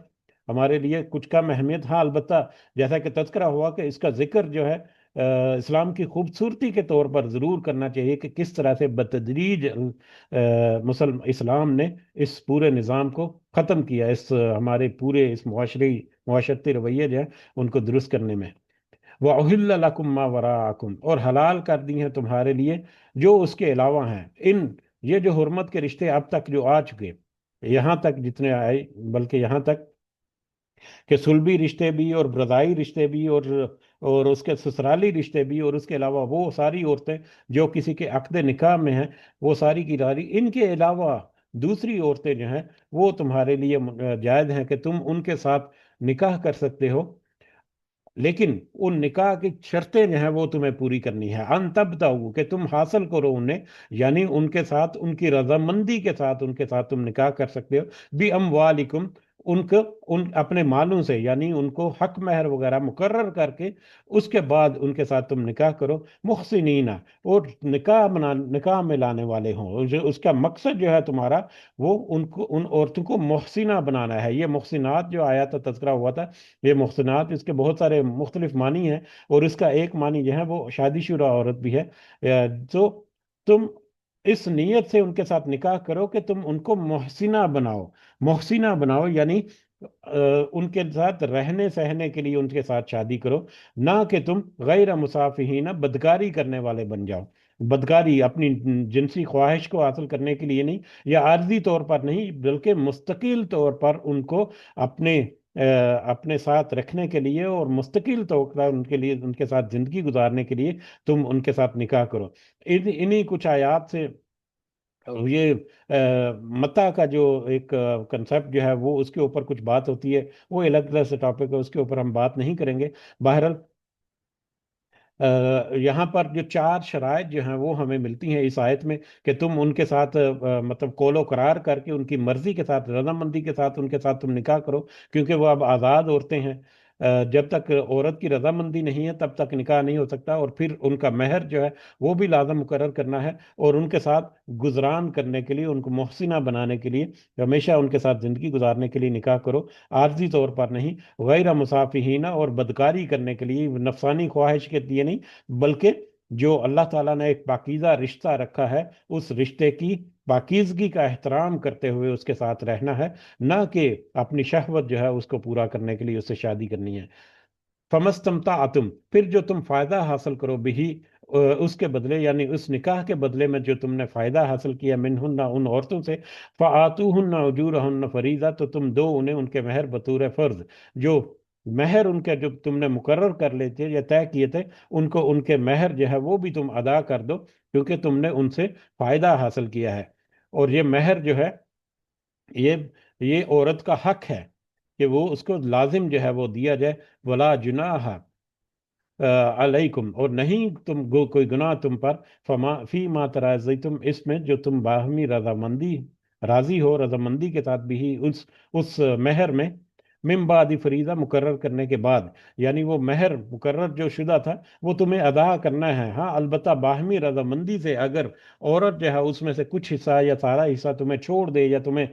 हमारे लिए कुछ कम अहमियत। हाँ, अलबत्ता जैसा कि तज़किरा हुआ कि इसका जिक्र जो है इस्लाम की खूबसूरती के तौर पर ज़रूर करना चाहिए कि किस तरह से बतदरीज मुसलमान इस्लाम ने इस पूरे निज़ाम को ख़त्म किया, इस हमारे पूरे इस मुआशरती रवैये जो है उनको दुरुस्त करने में। वह उहिल्ल लकुम मा वराअकुम, और हलाल कर दी हैं तुम्हारे लिए जो उसके अलावा हैं। ये जो हुर्मत के रिश्ते अब तक जो आ चुके, यहाँ तक जितने आए, बल्कि यहाँ तक कि सुलभी रिश्ते भी और ब्रदाई रिश्ते भी और उसके ससुराली रिश्ते भी, और उसके अलावा वो सारी औरतें जो किसी के अक्द निकाह में हैं, वो सारी की सारी, इनके अलावा दूसरी औरतें जो हैं वो तुम्हारे लिए जायज़ हैं कि तुम उनके साथ निकाह कर सकते हो। लेकिन उन निकाह की शर्तें जो हैं वो तुम्हें पूरी करनी है। अन तब ताऊ कि तुम हासिल करो उन्हें, यानी उनके साथ उनकी रजामंदी के साथ उनके साथ तुम निकाह कर सकते हो। बी अमवालिकुम, उनको उन अपने मालों से, यानी उनको हक महर वगैरह मुकर्रर करके उसके बाद उनके साथ तुम निकाह करो, मुहसिनीना, और निकाह में लाने वाले हों। जो उसका मकसद जो है तुम्हारा, वो उनको, उन औरतों को मुहसिना बनाना है। ये मुहसिनात जो आया था, तज़किरा हुआ था, ये मुहसिनात, इसके बहुत सारे मुख्तलिफ मानी हैं, और इसका एक मानी जो है वो शादीशुदा औरत भी है। तो तुम इस नीयत से उनके साथ निकाह करो कि तुम उनको मोहसिना बनाओ। मोहसिना बनाओ यानी उनके साथ रहने सहने के लिए उनके साथ शादी करो, ना कि तुम गैर मुसाफिहीन बदकारी करने वाले बन जाओ। बदकारी अपनी जिनसी ख्वाहिश को हासिल करने के लिए नहीं, या आर्जी तौर पर नहीं, बल्कि मुस्तकिल तौर पर उनको अपने अपने साथ रखने के लिए और मुस्तकिल तौर पर उनके लिए, उनके साथ जिंदगी गुजारने के लिए तुम उनके साथ निकाह करो। इन्हीं कुछ आयात से ये मता का जो एक कंसेप्ट जो है वो, उसके ऊपर कुछ बात होती है, वो अलग अलग से टॉपिक है, उसके ऊपर हम बात नहीं करेंगे। बहरहाल यहाँ पर जो चार शराइत जो हैं वो हमें मिलती हैं इस आयत में, कि तुम उनके साथ मतलब कौलो करार करके उनकी मर्जी के साथ, रजामंदी के साथ उनके साथ तुम निकाह करो, क्योंकि वो अब आज़ाद औरतें हैं। जब तक औरत की रजामंदी नहीं है तब तक निकाह नहीं हो सकता, और फिर उनका महर जो है वो भी लाजम मुकर्रर करना है, और उनके साथ गुजरान करने के लिए, उनको मोहसिना बनाने के लिए, हमेशा उनके साथ ज़िंदगी गुजारने के लिए निकाह करो, आर्जी तौर पर नहीं, गैर मुसाफिहीना, और बदकारी करने के लिए, नफसानी ख्वाहिश के लिए नहीं, बल्कि जो अल्लाह ताला ने एक पाकीज़ा रिश्ता रखा है, उस रिश्ते की पाकीज़गी का एहतराम करते हुए उसके साथ रहना है, ना कि अपनी शहवत जो है उसको पूरा करने के लिए उससे शादी करनी है। फमस्तमता आतुम, फिर जो तुम फायदा हासिल करो बिही, उसके बदले, यानी उस निकाह के बदले में जो तुमने फायदा हासिल किया, मिनहुन्ना, उन औरतों से, फ़ातूहुन्ना उजूरहुन्ना फरीदा, तो तुम दो उन्हें उनके महर बतूर फर्ज। जो महर उनके जो तुमने मुकर्रर कर लेते या तय किए थे, उनको उनके महर जो है वो भी तुम अदा कर दो, क्योंकि तुमने उनसे फायदा हासिल किया है। और ये महर जो है, ये ये औरत का हक है कि वो उसको लाजिम जो है वो दिया जाए। वला जुनाह अलैकुम, और नहीं तुम कोई गुनाह तुम पर, फमा फी मा तराजी, तुम इसमें जो तुम बाहमी रजामंदी, राजी हो रजामंदी के साथ भी ही उस महर में, मिन बाद फरीदा, मुकर्रर करने के बाद, यानी वो महर मुकर्रर जो शुदा था वो तुम्हें अदा करना है। हाँ, अलबत्ता बाहमी रजामंदी से अगर औरत जो है उसमें से कुछ हिस्सा या सारा हिस्सा तुम्हें छोड़ दे, या तुम्हें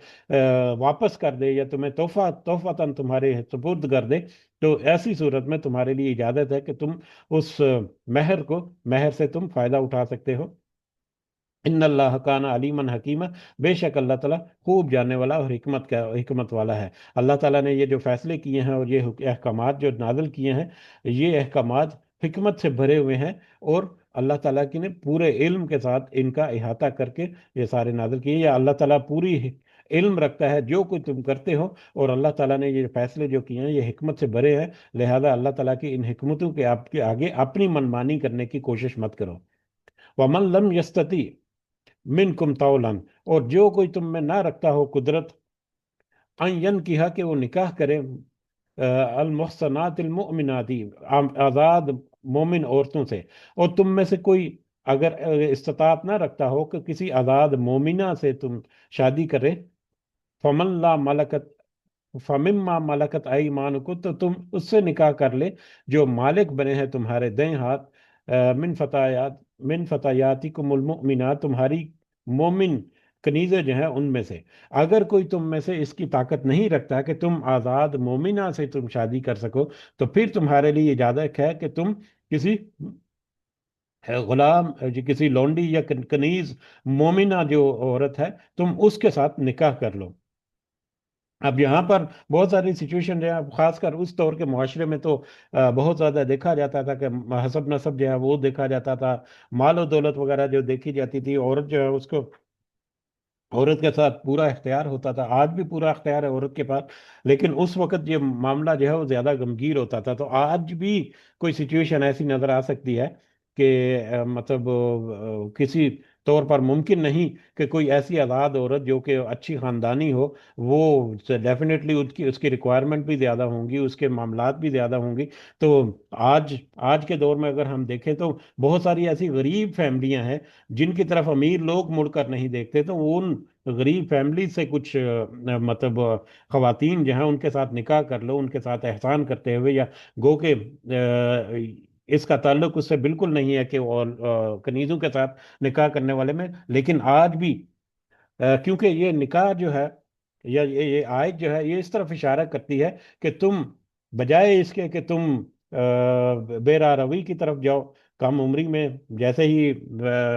वापस कर दे, या तुम्हें तोहफतन तुम्हारे सुपुर्द कर दे, तो ऐसी सूरत में तुम्हारे लिए इजाजत है कि तुम उस महर से तुम फायदा उठा सकते हो। इन अल्लाह काना अलीमन हकीमा, बेशक अल्लाह ताला खूब जानने वाला और हिकमत वाला है। अल्लाह ताला ने ये जो फैसले किए हैं और ये अहकामात जो नाजिल किए हैं, ये अहकामात हिकमत से भरे हुए हैं, और अल्लाह ताला की ने पूरे इल्म के साथ इनका इहाता करके ये सारे नाजिल किए। या अल्लाह ताला पूरी इल्म रखता है जो कुछ तुम करते हो, और अल्लाह ताला ने ये फैसले जो किए हैं ये हिकमत से भरे हैं। लिहाजा अल्लाह ताला की इन हिकमतों के आपके आगे अपनी मनमानी करने की कोशिश मत करो। वमन लम यस्तती मिनकुम तौलन, और जो कोई तुम में ना रखता हो कुदरत, अन किया कि वो निकाह करे, अल मुहसनात अल मुमिनाती, आज़ाद मोमिन औरतों से, और तुम में से कोई अगर इस्तात ना रखता हो कि किसी आज़ाद मोमिना से तुम शादी करे, फमन ला मलकत फमिम्मा मलकत ऐमानुकुम, तो तुम उससे निकाह कर ले जो मालिक बने हैं तुम्हारे दाएं हाथ, मिन फतायातिकुमुल मुमिनात, तुम्हारी मोमिन कनीज़ें जो हैं उनमें से। अगर कोई तुम में से इसकी ताकत नहीं रखता कि तुम आज़ाद मोमिना से तुम शादी कर सको, तो फिर तुम्हारे लिए इजाजत है कि तुम किसी गुलाम, जो किसी लौंडी या कनीज मोमिना जो औरत है, तुम उसके साथ निकाह कर लो। अब यहाँ पर बहुत सारी सिचुएशन है, अब खासकर उस दौर के मुआशरे में तो बहुत ज़्यादा देखा जाता था कि हसब नसब जो है वो देखा जाता था, माल और दौलत वगैरह जो देखी जाती थी, औरत जो है उसको, औरत के साथ पूरा इख्तियार होता था। आज भी पूरा इख्तियार है औरत के पास, लेकिन उस वक्त ये मामला जो है वो ज़्यादा गंभीर होता था। तो आज भी कोई सिचुएशन ऐसी नज़र आ सकती है कि मतलब किसी तौर पर मुमकिन नहीं कि कोई ऐसी आज़ाद औरत जो कि अच्छी ख़ानदानी हो, वो डेफिनेटली उसकी उसकी रिक्वायरमेंट भी ज़्यादा होंगी, उसके मामलात भी ज़्यादा होंगी। तो आज आज के दौर में अगर हम देखें तो बहुत सारी ऐसी गरीब फैमिलियां हैं जिनकी तरफ अमीर लोग मुड़कर नहीं देखते, तो उन غریب فیملی سے کچھ مطلب خواتین جو ہیں ان کے ساتھ نکاح کر لو، ان کے ساتھ احسان کرتے ہوئے، یا گو کہ اس کا تعلق اس سے بالکل نہیں ہے کہ وہ کنیزوں کے ساتھ نکاح کرنے والے میں، لیکن آج بھی کیونکہ یہ نکاح جو ہے یا یہ آیت جو ہے یہ اس طرف اشارہ کرتی ہے کہ تم بجائے اس کے کہ تم بے راہ روی کی طرف جاؤ کم عمری میں، جیسے ہی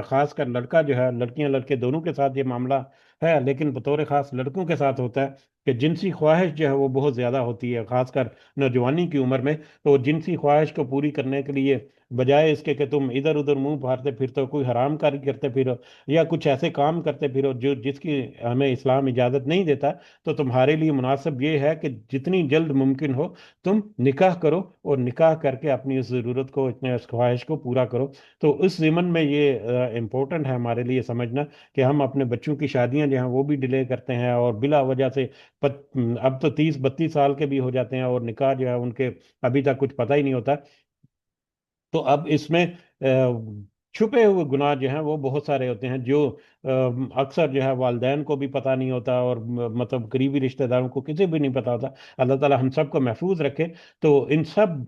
خاص کر لڑکا جو ہے، لڑکیاں لڑکے دونوں کے ساتھ یہ معاملہ ہے، لیکن بطور خاص لڑکوں کے ساتھ ہوتا ہے کہ جنسی خواہش جو ہے وہ بہت زیادہ ہوتی ہے، خاص کر نوجوانی کی عمر میں. تو جنسی خواہش کو پوری کرنے کے لیے بجائے اس کے کہ تم ادھر ادھر منہ پھارتے پھرتے ہو، کوئی حرام کاری کرتے پھرو یا کچھ ایسے کام کرتے پھرو جو جس کی ہمیں اسلام اجازت نہیں دیتا، تو تمہارے لیے مناسب یہ ہے کہ جتنی جلد ممکن ہو تم نکاح کرو، اور نکاح کر کے اپنی اس ضرورت کو، اتنے اس خواہش کو پورا کرو. تو اس ضمن میں یہ امپورٹنٹ ہے ہمارے لیے سمجھنا کہ ہم اپنے بچوں کی شادیاں جو ہیں وہ بھی ڈیلے کرتے ہیں، اور بلا وجہ سے اب تو 30 32 سال کے بھی ہو جاتے ہیں اور نکاح جو ہے ان کے ابھی تک کچھ پتہ ہی نہیں ہوتا. تو اب اس میں چھپے ہوئے گناہ جو ہیں وہ بہت سارے ہوتے ہیں، جو اکثر جو ہے والدین کو بھی پتہ نہیں ہوتا، اور مطلب قریبی رشتہ داروں کو کسی بھی نہیں پتہ ہوتا. اللہ تعالی ہم سب کو محفوظ رکھے. تو ان سب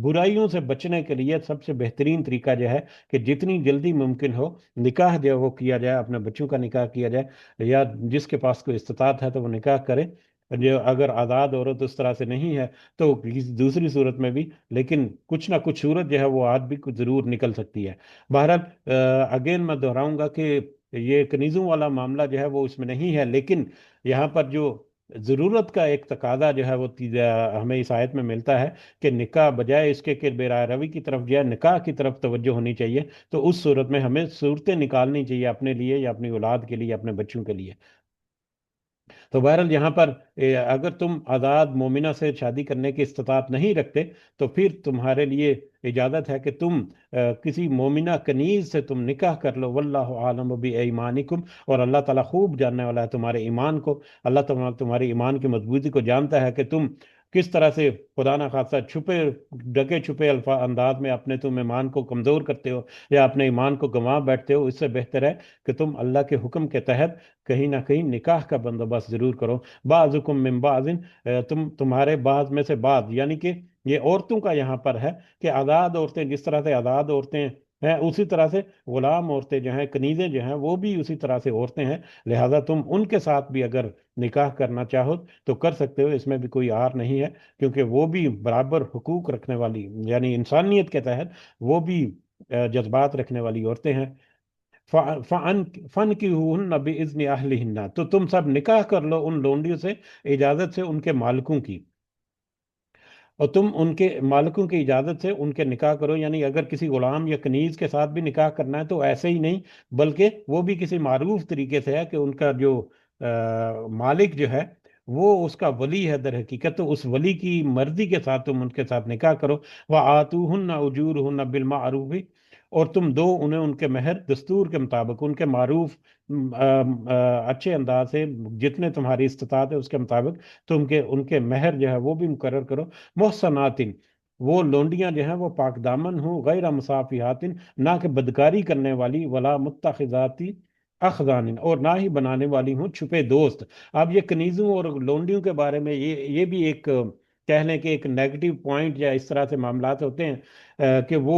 برائیوں سے بچنے کے لیے سب سے بہترین طریقہ جو ہے کہ جتنی جلدی ممکن ہو نکاح جو ہے وہ کیا جائے، اپنے بچوں کا نکاح کیا جائے، یا جس کے پاس کوئی استطاعت ہے تو وہ نکاح کرے. جو اگر آزاد عورت اس طرح سے نہیں ہے تو دوسری صورت میں بھی، لیکن کچھ نہ کچھ صورت جو ہے وہ آج بھی کچھ ضرور نکل سکتی ہے. بہرحال اگین میں دہراؤں گا کہ یہ کنیزوں والا معاملہ جو ہے وہ اس میں نہیں ہے، لیکن یہاں پر جو ضرورت کا ایک تقاضا جو ہے وہ ہمیں اس آیت میں ملتا ہے کہ نکاح بجائے اس کے کہ بے راہ روی کی طرف جائے، نکاح کی طرف توجہ ہونی چاہیے. تو اس صورت میں ہمیں صورتیں نکالنی چاہیے اپنے لیے یا اپنی اولاد کے لیے، اپنے بچوں کے لیے. تو بہرحال یہاں پر اگر تم آزاد مومنہ سے شادی کرنے کی استطاعت نہیں رکھتے تو پھر تمہارے لیے اجازت ہے کہ تم کسی مومنہ کنیز سے تم نکاح کر لو. واللہ عالم بایمانکم، اور اللہ تعالیٰ خوب جاننے والا ہے تمہارے ایمان کو. اللہ تعالیٰ تمہاری ایمان کی مضبوطی کو جانتا ہے کہ تم کس طرح سے خدا نہ خواستہ چھپے ڈکے چھپے انداز میں اپنے تم ایمان کو کمزور کرتے ہو یا اپنے ایمان کو گنوا بیٹھتے ہو. اس سے بہتر ہے کہ تم اللہ کے حکم کے تحت کہیں نہ کہیں نکاح کا بندوبست ضرور کرو. بعضکم من بعض، تمہارے بعض میں سے بعض، یعنی کہ یہ عورتوں کا یہاں پر ہے کہ آزاد عورتیں جس طرح سے آزاد عورتیں ہیں، اسی طرح سے غلام عورتیں جو ہیں، کنیزیں جو ہیں، وہ بھی اسی طرح سے عورتیں ہیں. لہذا تم ان کے ساتھ بھی اگر نکاح کرنا چاہو تو کر سکتے ہو، اس میں بھی کوئی آر نہیں ہے، کیونکہ وہ بھی برابر حقوق رکھنے والی، یعنی انسانیت کے تحت وہ بھی جذبات رکھنے والی عورتیں ہیں. فن کی ہن بِإِذْنِ أَهْلِهِنَّ، تو تم سب نکاح کر لو ان لونڈیوں سے اجازت سے ان کے مالکوں کی، اور تم ان کے مالکوں کی اجازت سے ان کے نکاح کرو. یعنی اگر کسی غلام یا کنیز کے ساتھ بھی نکاح کرنا ہے تو ایسے ہی نہیں، بلکہ وہ بھی کسی معروف طریقے سے ہے کہ ان کا جو مالک جو ہے وہ اس کا ولی ہے در حقیقت. تو اس ولی کی مرضی کے ساتھ تم ان کے ساتھ نکاح کرو. وَآتُوهُنَّ أُجُورُهُنَّ بِالْمَعْرُوفِ، اور تم دو انہیں ان کے مہر دستور کے مطابق، ان کے معروف اچھے انداز سے، جتنے تمہاری استطاعت ہے اس کے مطابق تم کے ان کے مہر جو ہے وہ بھی مقرر کرو. محسنات، وہ لونڈیاں جو ہیں وہ پاک دامن ہوں، غیر مصافحات، نہ کہ بدکاری کرنے والی، ولا متخذاتی اخدان، اور نہ ہی بنانے والی ہوں چھپے دوست. اب یہ کنیزوں اور لونڈیوں کے بارے میں یہ بھی ایک کہہ لیں کہ ایک نیگیٹو پوائنٹ یا اس طرح سے معاملات ہوتے ہیں کہ وہ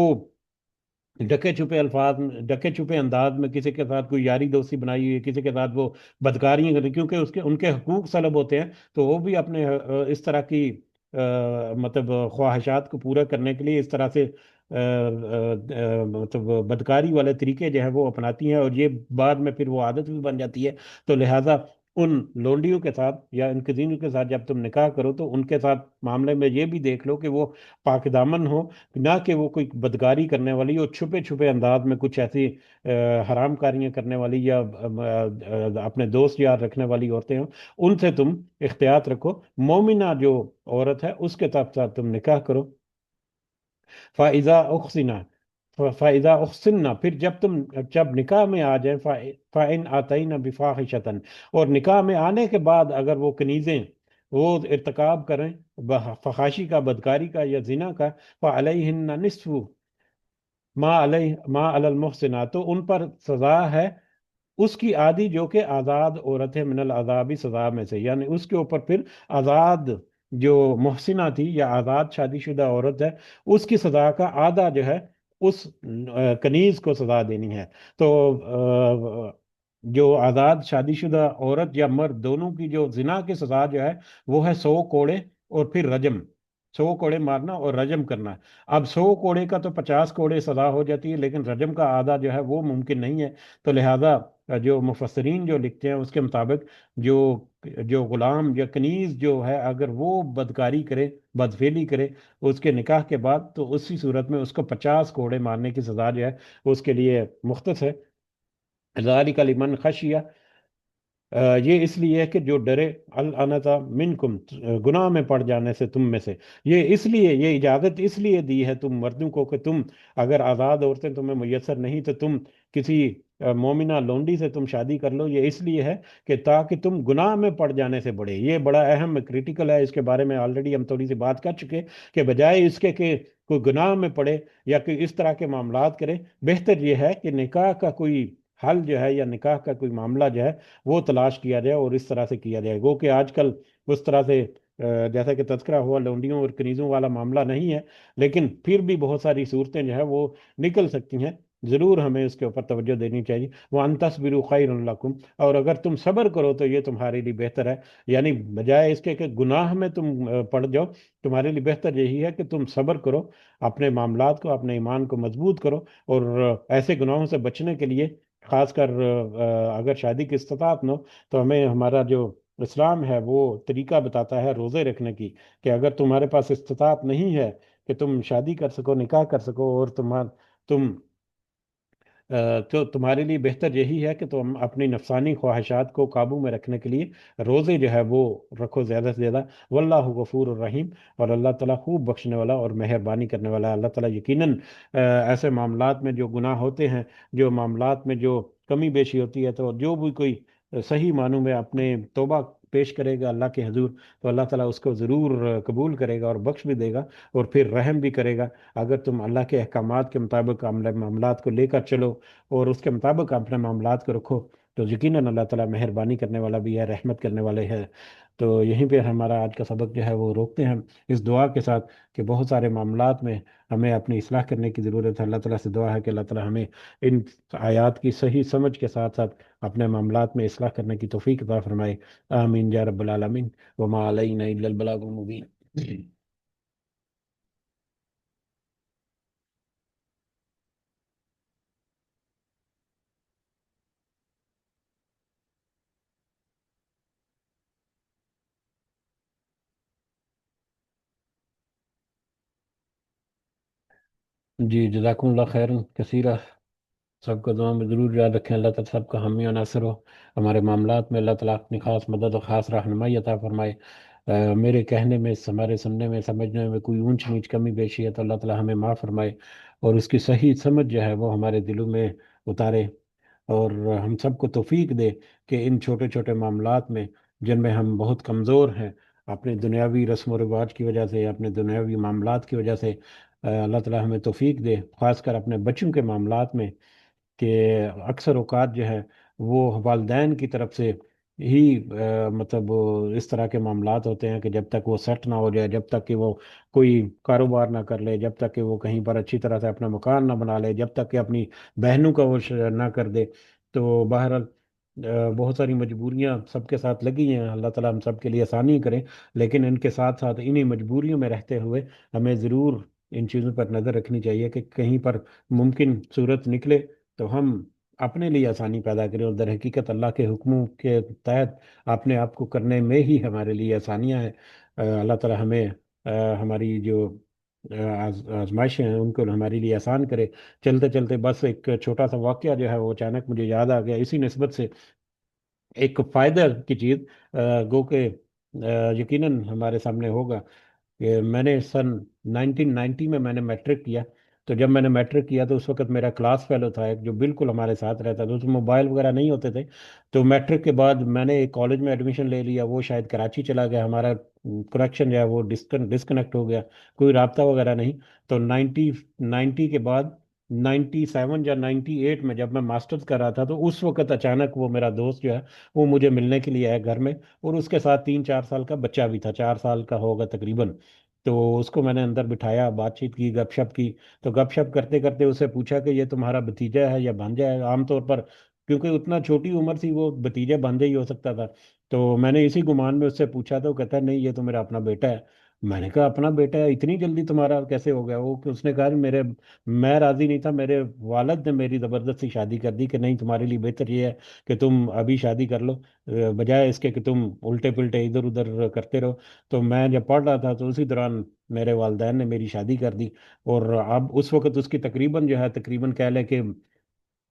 ڈکے چھپے الفاظ، ڈکے چھپے انداز میں کسی کے ساتھ کوئی یاری دوستی بنائی ہوئی ہے، کسی کے ساتھ وہ بدکاریاں کریں، کیونکہ اس کے ان کے حقوق سلب ہوتے ہیں. تو وہ بھی اپنے اس طرح کی مطلب خواہشات کو پورا کرنے کے لیے اس طرح سے مطلب بدکاری والے طریقے جو ہیں وہ اپناتی ہیں، اور یہ بعد میں پھر وہ عادت بھی بن جاتی ہے. تو لہٰذا ان لونڈیوں کے ساتھ یا ان کزینوں کے ساتھ جب تم نکاح کرو تو ان کے ساتھ معاملے میں یہ بھی دیکھ لو کہ وہ پاک دامن ہو، نہ کہ وہ کوئی بدکاری کرنے والی اور چھپے چھپے انداز میں کچھ ایسی حرام کاریاں کرنے والی یا اپنے دوست یار رکھنے والی عورتیں ہوں. ان سے تم احتیاط رکھو. مومنہ جو عورت ہے اس کے ساتھ تم نکاح کرو. فائزہ اخسینہ، فائزہ اخسنہ، پھر جب نکاح میں آ جائیں، فائن آتئین بفاحشۃ، اور نکاح میں آنے کے بعد اگر وہ کنیزیں وہ ارتکاب کریں فحاشی کا، بدکاری کا یا زنا کا، فعلیہن نصف ما علی المحسنات، تو ان پر سزا ہے اس کی آدھی جو کہ آزاد عورت ہے من العذابی سزا میں سے، یعنی اس کے اوپر پھر آزاد جو محسنہ تھی یا آزاد شادی شدہ عورت ہے، اس کی سزا کا آدھا جو ہے اس کنیز کو سزا دینی ہے۔ تو جو آزاد شادی شدہ عورت یا مرد دونوں کی جو زنا کی سزا جو ہے وہ ہے 100 کوڑے اور پھر رجم، 100 کوڑے مارنا اور رجم کرنا۔ اب 100 کوڑے کا تو 50 کوڑے سزا ہو جاتی ہے، لیکن رجم کا آدھا جو ہے وہ ممکن نہیں ہے۔ تو لہذا جو مفسرین جو لکھتے ہیں اس کے مطابق جو جو غلام یا کنیز جو ہے اگر وہ بدکاری کرے، بدفعلی کرے اس کے نکاح کے بعد، تو اسی صورت میں اس کو 50 کوڑے مارنے کی سزا جو ہے اس کے لیے مختص ہے۔ ذالک لمن خشیہ، یہ اس لیے ہے کہ جو ڈرے الانتا منکم، گناہ میں پڑ جانے سے تم میں سے۔ یہ اس لیے، یہ اجازت اس لیے دی ہے تم مردوں کو کہ تم اگر آزاد عورتیں تمہیں میسر نہیں تو تم کسی مومنہ لونڈی سے تم شادی کر لو۔ یہ اس لیے ہے کہ تاکہ تم گناہ میں پڑ جانے سے بڑے، یہ بڑا اہم کریٹیکل ہے، اس کے بارے میں آلریڈی ہم تھوڑی سی بات کر چکے کہ بجائے اس کے کہ کوئی گناہ میں پڑے یا کہ اس طرح کے معاملات کرے، بہتر یہ ہے کہ نکاح کا کوئی حل جو ہے یا نکاح کا کوئی معاملہ جو ہے وہ تلاش کیا جائے اور اس طرح سے کیا جائے۔ گو کہ آج کل اس طرح سے جیسا کہ تذکرہ ہوا لونڈیوں اور کنیزوں والا معاملہ نہیں ہے، لیکن پھر بھی بہت ساری صورتیں جو ہے وہ نکل سکتی ہیں۔ ضرور ہمیں اس کے اوپر توجہ دینی چاہیے۔ وَأَن تَصْبِرُوا خَيْرٌ لَكُمْ، اور اگر تم صبر کرو تو یہ تمہارے لیے بہتر ہے، یعنی بجائے اس کے کہ گناہ میں تم پڑ جاؤ، تمہارے لیے بہتر یہی ہے کہ تم صبر کرو، اپنے معاملات کو، اپنے ایمان کو مضبوط کرو، اور ایسے گناہوں سے بچنے کے لیے خاص کر اگر شادی کی استطاعت نہ ہو تو ہمیں ہمارا جو اسلام ہے وہ طریقہ بتاتا ہے روزے رکھنے کی، کہ اگر تمہارے پاس استطاعت نہیں ہے کہ تم شادی کر سکو، نکاح کر سکو، اور تم تو تمہارے لیے بہتر یہی ہے کہ تم اپنی نفسانی خواہشات کو قابو میں رکھنے کے لیے روزے جو ہے وہ رکھو زیادہ سے زیادہ۔ واللہ غفور الرحیم، اور اللہ تعالیٰ خوب بخشنے والا اور مہربانی کرنے والا ہے۔ اللہ تعالیٰ یقیناً ایسے معاملات میں جو گناہ ہوتے ہیں، جو معاملات میں جو کمی بیشی ہوتی ہے، تو جو بھی کوئی صحیح معنوں میں اپنے توبہ پیش کرے گا اللہ کے حضور، تو اللہ تعالیٰ اس کو ضرور قبول کرے گا اور بخش بھی دے گا، اور پھر رحم بھی کرے گا۔ اگر تم اللہ کے احکامات کے مطابق معاملات کو لے کر چلو اور اس کے مطابق اپنے معاملات کو رکھو، تو یقیناً اللہ تعالیٰ مہربانی کرنے والا بھی ہے، رحمت کرنے والے ہے۔ تو یہیں پہ ہمارا آج کا سبق جو ہے وہ روکتے ہیں ہم اس دعا کے ساتھ کہ بہت سارے معاملات میں ہمیں اپنی اصلاح کرنے کی ضرورت ہے۔ اللہ تعالیٰ سے دعا ہے کہ اللہ تعالیٰ ہمیں ان آیات کی صحیح سمجھ کے ساتھ ساتھ اپنے معاملات میں اصلاح کرنے کی توفیق عطا فرمائے۔ آمین یا رب العالمین، وما علینا الا البلاغ المبین۔ جی جزاکم اللہ خیر کثیرہ، سب کو دعا میں ضرور یاد رکھیں۔ اللہ تعالیٰ سب کا حامی و ناصر ہو، ہمارے معاملات میں اللہ تعالیٰ اپنی خاص مدد و خاص رہنمائی عطا فرمائے۔ میرے کہنے میں، ہمارے سننے میں، سمجھنے میں کوئی اونچ نیچ کمی بیشی ہے تو اللہ تعالیٰ ہمیں معاف فرمائے، اور اس کی صحیح سمجھ جو ہے وہ ہمارے دلوں میں اتارے، اور ہم سب کو توفیق دے کہ ان چھوٹے چھوٹے معاملات میں جن میں ہم بہت کمزور ہیں اپنے دنیاوی رسم و رواج کی وجہ سے، اپنے دنیاوی معاملات کی وجہ سے، اللہ تعالیٰ ہمیں توفیق دے خاص کر اپنے بچوں کے معاملات میں، کہ اکثر اوقات جو ہے وہ والدین کی طرف سے ہی مطلب اس طرح کے معاملات ہوتے ہیں کہ جب تک وہ سیٹ نہ ہو جائے، جب تک کہ وہ کوئی کاروبار نہ کر لے، جب تک کہ وہ کہیں پر اچھی طرح سے اپنا مکان نہ بنا لے، جب تک کہ اپنی بہنوں کا وہ نہ کر دے، تو بہرحال بہت ساری مجبوریاں سب کے ساتھ لگی ہیں۔ اللہ تعالیٰ ہم سب کے لیے آسانی کرے، لیکن ان کے ساتھ ساتھ انہی مجبوریوں میں رہتے ہوئے ہمیں ضرور ان چیزوں پر نظر رکھنی چاہیے کہ کہیں پر ممکن صورت نکلے تو ہم اپنے لیے آسانی پیدا کریں، اور در حقیقت اللہ کے حکموں کے تحت اپنے آپ کو کرنے میں ہی ہمارے لیے آسانیاں ہیں۔ اللہ تعالیٰ ہمیں ہماری جو آزمائشیں ہیں ان کو ہمارے لیے آسان کرے۔ چلتے چلتے بس ایک چھوٹا سا واقعہ جو ہے وہ اچانک مجھے یاد آ گیا اسی نسبت سے، ایک فائدہ کی چیز، گو کہ یقیناً ہمارے سامنے ہوگا کہ میں نے سن 1990 میں نے میٹرک کیا۔ تو جب میں نے میٹرک کیا تو اس وقت میرا کلاس فیلو تھا ایک جو بالکل ہمارے ساتھ رہتا تھا، اس میں موبائل وغیرہ نہیں ہوتے تھے۔ تو میٹرک کے بعد میں نے ایک کالج میں ایڈمیشن لے لیا، وہ شاید کراچی چلا گیا، ہمارا کنیکشن جو ہے وہ ڈسکنیکٹ ہو گیا، کوئی رابطہ وغیرہ نہیں۔ تو 90 کے بعد 97 या 98 में जब मैं मास्टर्स कर रहा था, तो उस वक्त अचानक वो मेरा दोस्त जो है वो मुझे मिलने के लिए आया घर में। और उसके साथ 3-4 साल का बच्चा भी था, 4 साल का होगा तकरीबन। तो उसको मैंने अंदर बिठाया, बातचीत की, गपशप की। तो गपशप करते करते उससे पूछा कि ये तुम्हारा भतीजा है या भांजा है। आमतौर पर, क्योंकि उतना छोटी उम्र थी, वो भतीजा भांजा ही हो सकता था। तो मैंने इसी गुमान में उससे पूछा, तो कहता नहीं, ये तो मेरा अपना बेटा है। मैंने कहा अपना बेटा है, इतनी जल्दी तुम्हारा कैसे हो गया? वो कि उसने कहा मेरे, मैं राजी नहीं था, मेरे वालिद ने मेरी ज़बरदस्ती शादी कर दी कि नहीं, तुम्हारे लिए बेहतर ये है कि तुम अभी शादी कर लो, बजाय इसके कि तुम उल्टे पुल्टे इधर उधर करते रहो। तो मैं जब पढ़ रहा था, तो उसी दौरान मेरे वालदैन ने मेरी शादी कर दी। और अब उस वक्त उसकी तकरीबन जो है, तकरीबन कह लें कि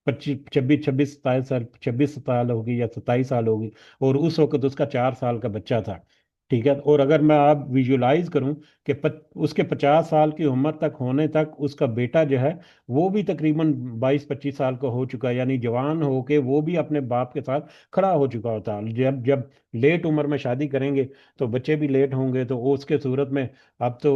25 26 27 साल, 26 साल होगी या 27 साल होगी। और उस वक्त उसका 4 साल का बच्चा था। ठीक है। और अगर मैं आप विजुलाइज करूं कि उसके 50 साल की उम्र तक होने तक उसका बेटा जो है वो भी तकरीबन 22 25 साल का हो चुका है, यानी जवान हो के वो भी अपने बाप के साथ खड़ा हो चुका होता। जब जब लेट उम्र में शादी करेंगे तो बच्चे भी लेट होंगे। तो उसके सूरत में अब तो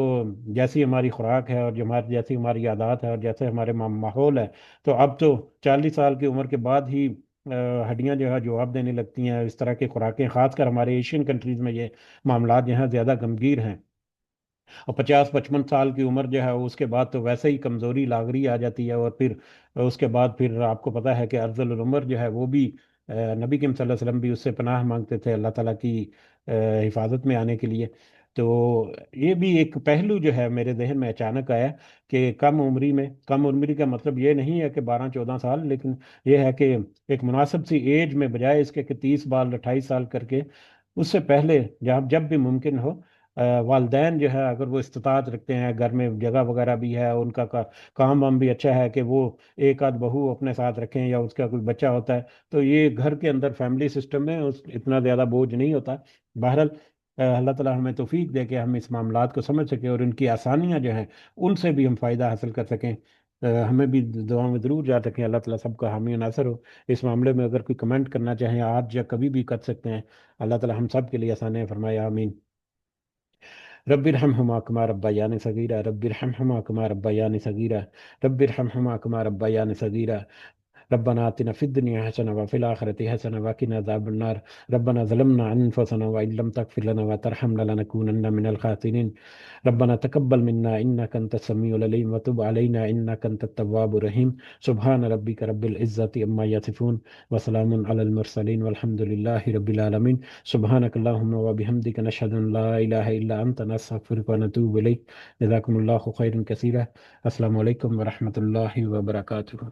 जैसी हमारी खुराक है, और जो हमारी जैसी हमारी आदत है, और जैसे हमारे माहौल है, तो अब तो 40 साल की उम्र के बाद ही हड्डियां जो है जवाब देने लगती हैं। इस तरह की खुराकें, खासकर हमारे एशियन कंट्रीज में ये मामला जो है ज़्यादा गंभीर हैं। और 50 55 साल की उम्र जो है उसके बाद तो वैसे ही कमज़ोरी लागरी आ जाती है। और फिर उसके बाद फिर आपको पता है कि अफजल उम्र जो है वो भी, नबी करीम सल्लल्लाहु अलैहि वसल्लम भी उससे पनाह मांगते थे अल्लाह ताला की हिफाजत में आने के लिए। तो ये भी एक पहलू जो है मेरे जहन में अचानक आया कि कम उम्री में, कम उम्री का मतलब ये नहीं है कि 12 14 साल, लेकिन ये है कि एक मुनासिब सी एज में, बजाय इसके कि 30 साल 28 साल करके, उससे पहले जब जब भी मुमकिन हो, वालदैन जो है अगर वो इस्तात रखते हैं, घर में जगह वगैरह भी है, उनका काम वाम भी अच्छा है, कि वो एक आध बहू अपने साथ रखें या उसका कोई बच्चा होता है, तो ये घर के अंदर फैमिली सिस्टम में इतना ज़्यादा बोझ नहीं होता। बहरहाल, अल्लाह ताला हमें तौफीक दे के हम इस मामलात को समझ सकें, और इनकी आसानियाँ जो हैं उनसे भी हम फ़ायदा हासिल कर सकें। हमें भी दुआ में ज़रूर याद रखें। अल्लाह ताला सबका हामी और नासर हो। इस मामले में अगर कोई कमेंट करना चाहें आज या कभी भी कर सकते हैं। अल्लाह ताला हम सब के लिए आसानियाँ फरमाए, आमीन। रब्बिरहमहुमा कमा रब्बयानी सगीरा, रब्बिरहमहुमा कमा रब्बयानी सगीरा, रब्बिरहमहुमा कमा रब्बयानी सगीरा। रब्बना आतिना फिद दुनिया हसना व फिल आखिरति हसना व किना अज़ाबन्नार। रब्बना ज़लमना अनफुसना व इन लम तगफिर लना व तरहमना लनकूनन्ना मिनल खासिरीन। रब्बना तक़ब्बल मिन्ना इन्नका अंतस समीउल अलीम व तुब अलैना इन्नका अंतत तव्वाबुर रहीम। सुब्हान रब्बिका रब्बिल इज़्ज़ति अम्मा यसिफून व सलामुन अलल मुरसलीन वल्हम्दुलिल्लाहि रब्बिल आलमीन। सुब्हानकल्लाहुम्मा व बिहम्दिका नशहदु अन ला इलाहा इल्ला अंता नस्तगफिरुका व नतूबु इलैक। जज़ाकुमुल्लाहु खैरन कसीरा। अस्सलामु अलैकुम व रहमतुल्लाहि व बरकातुहू।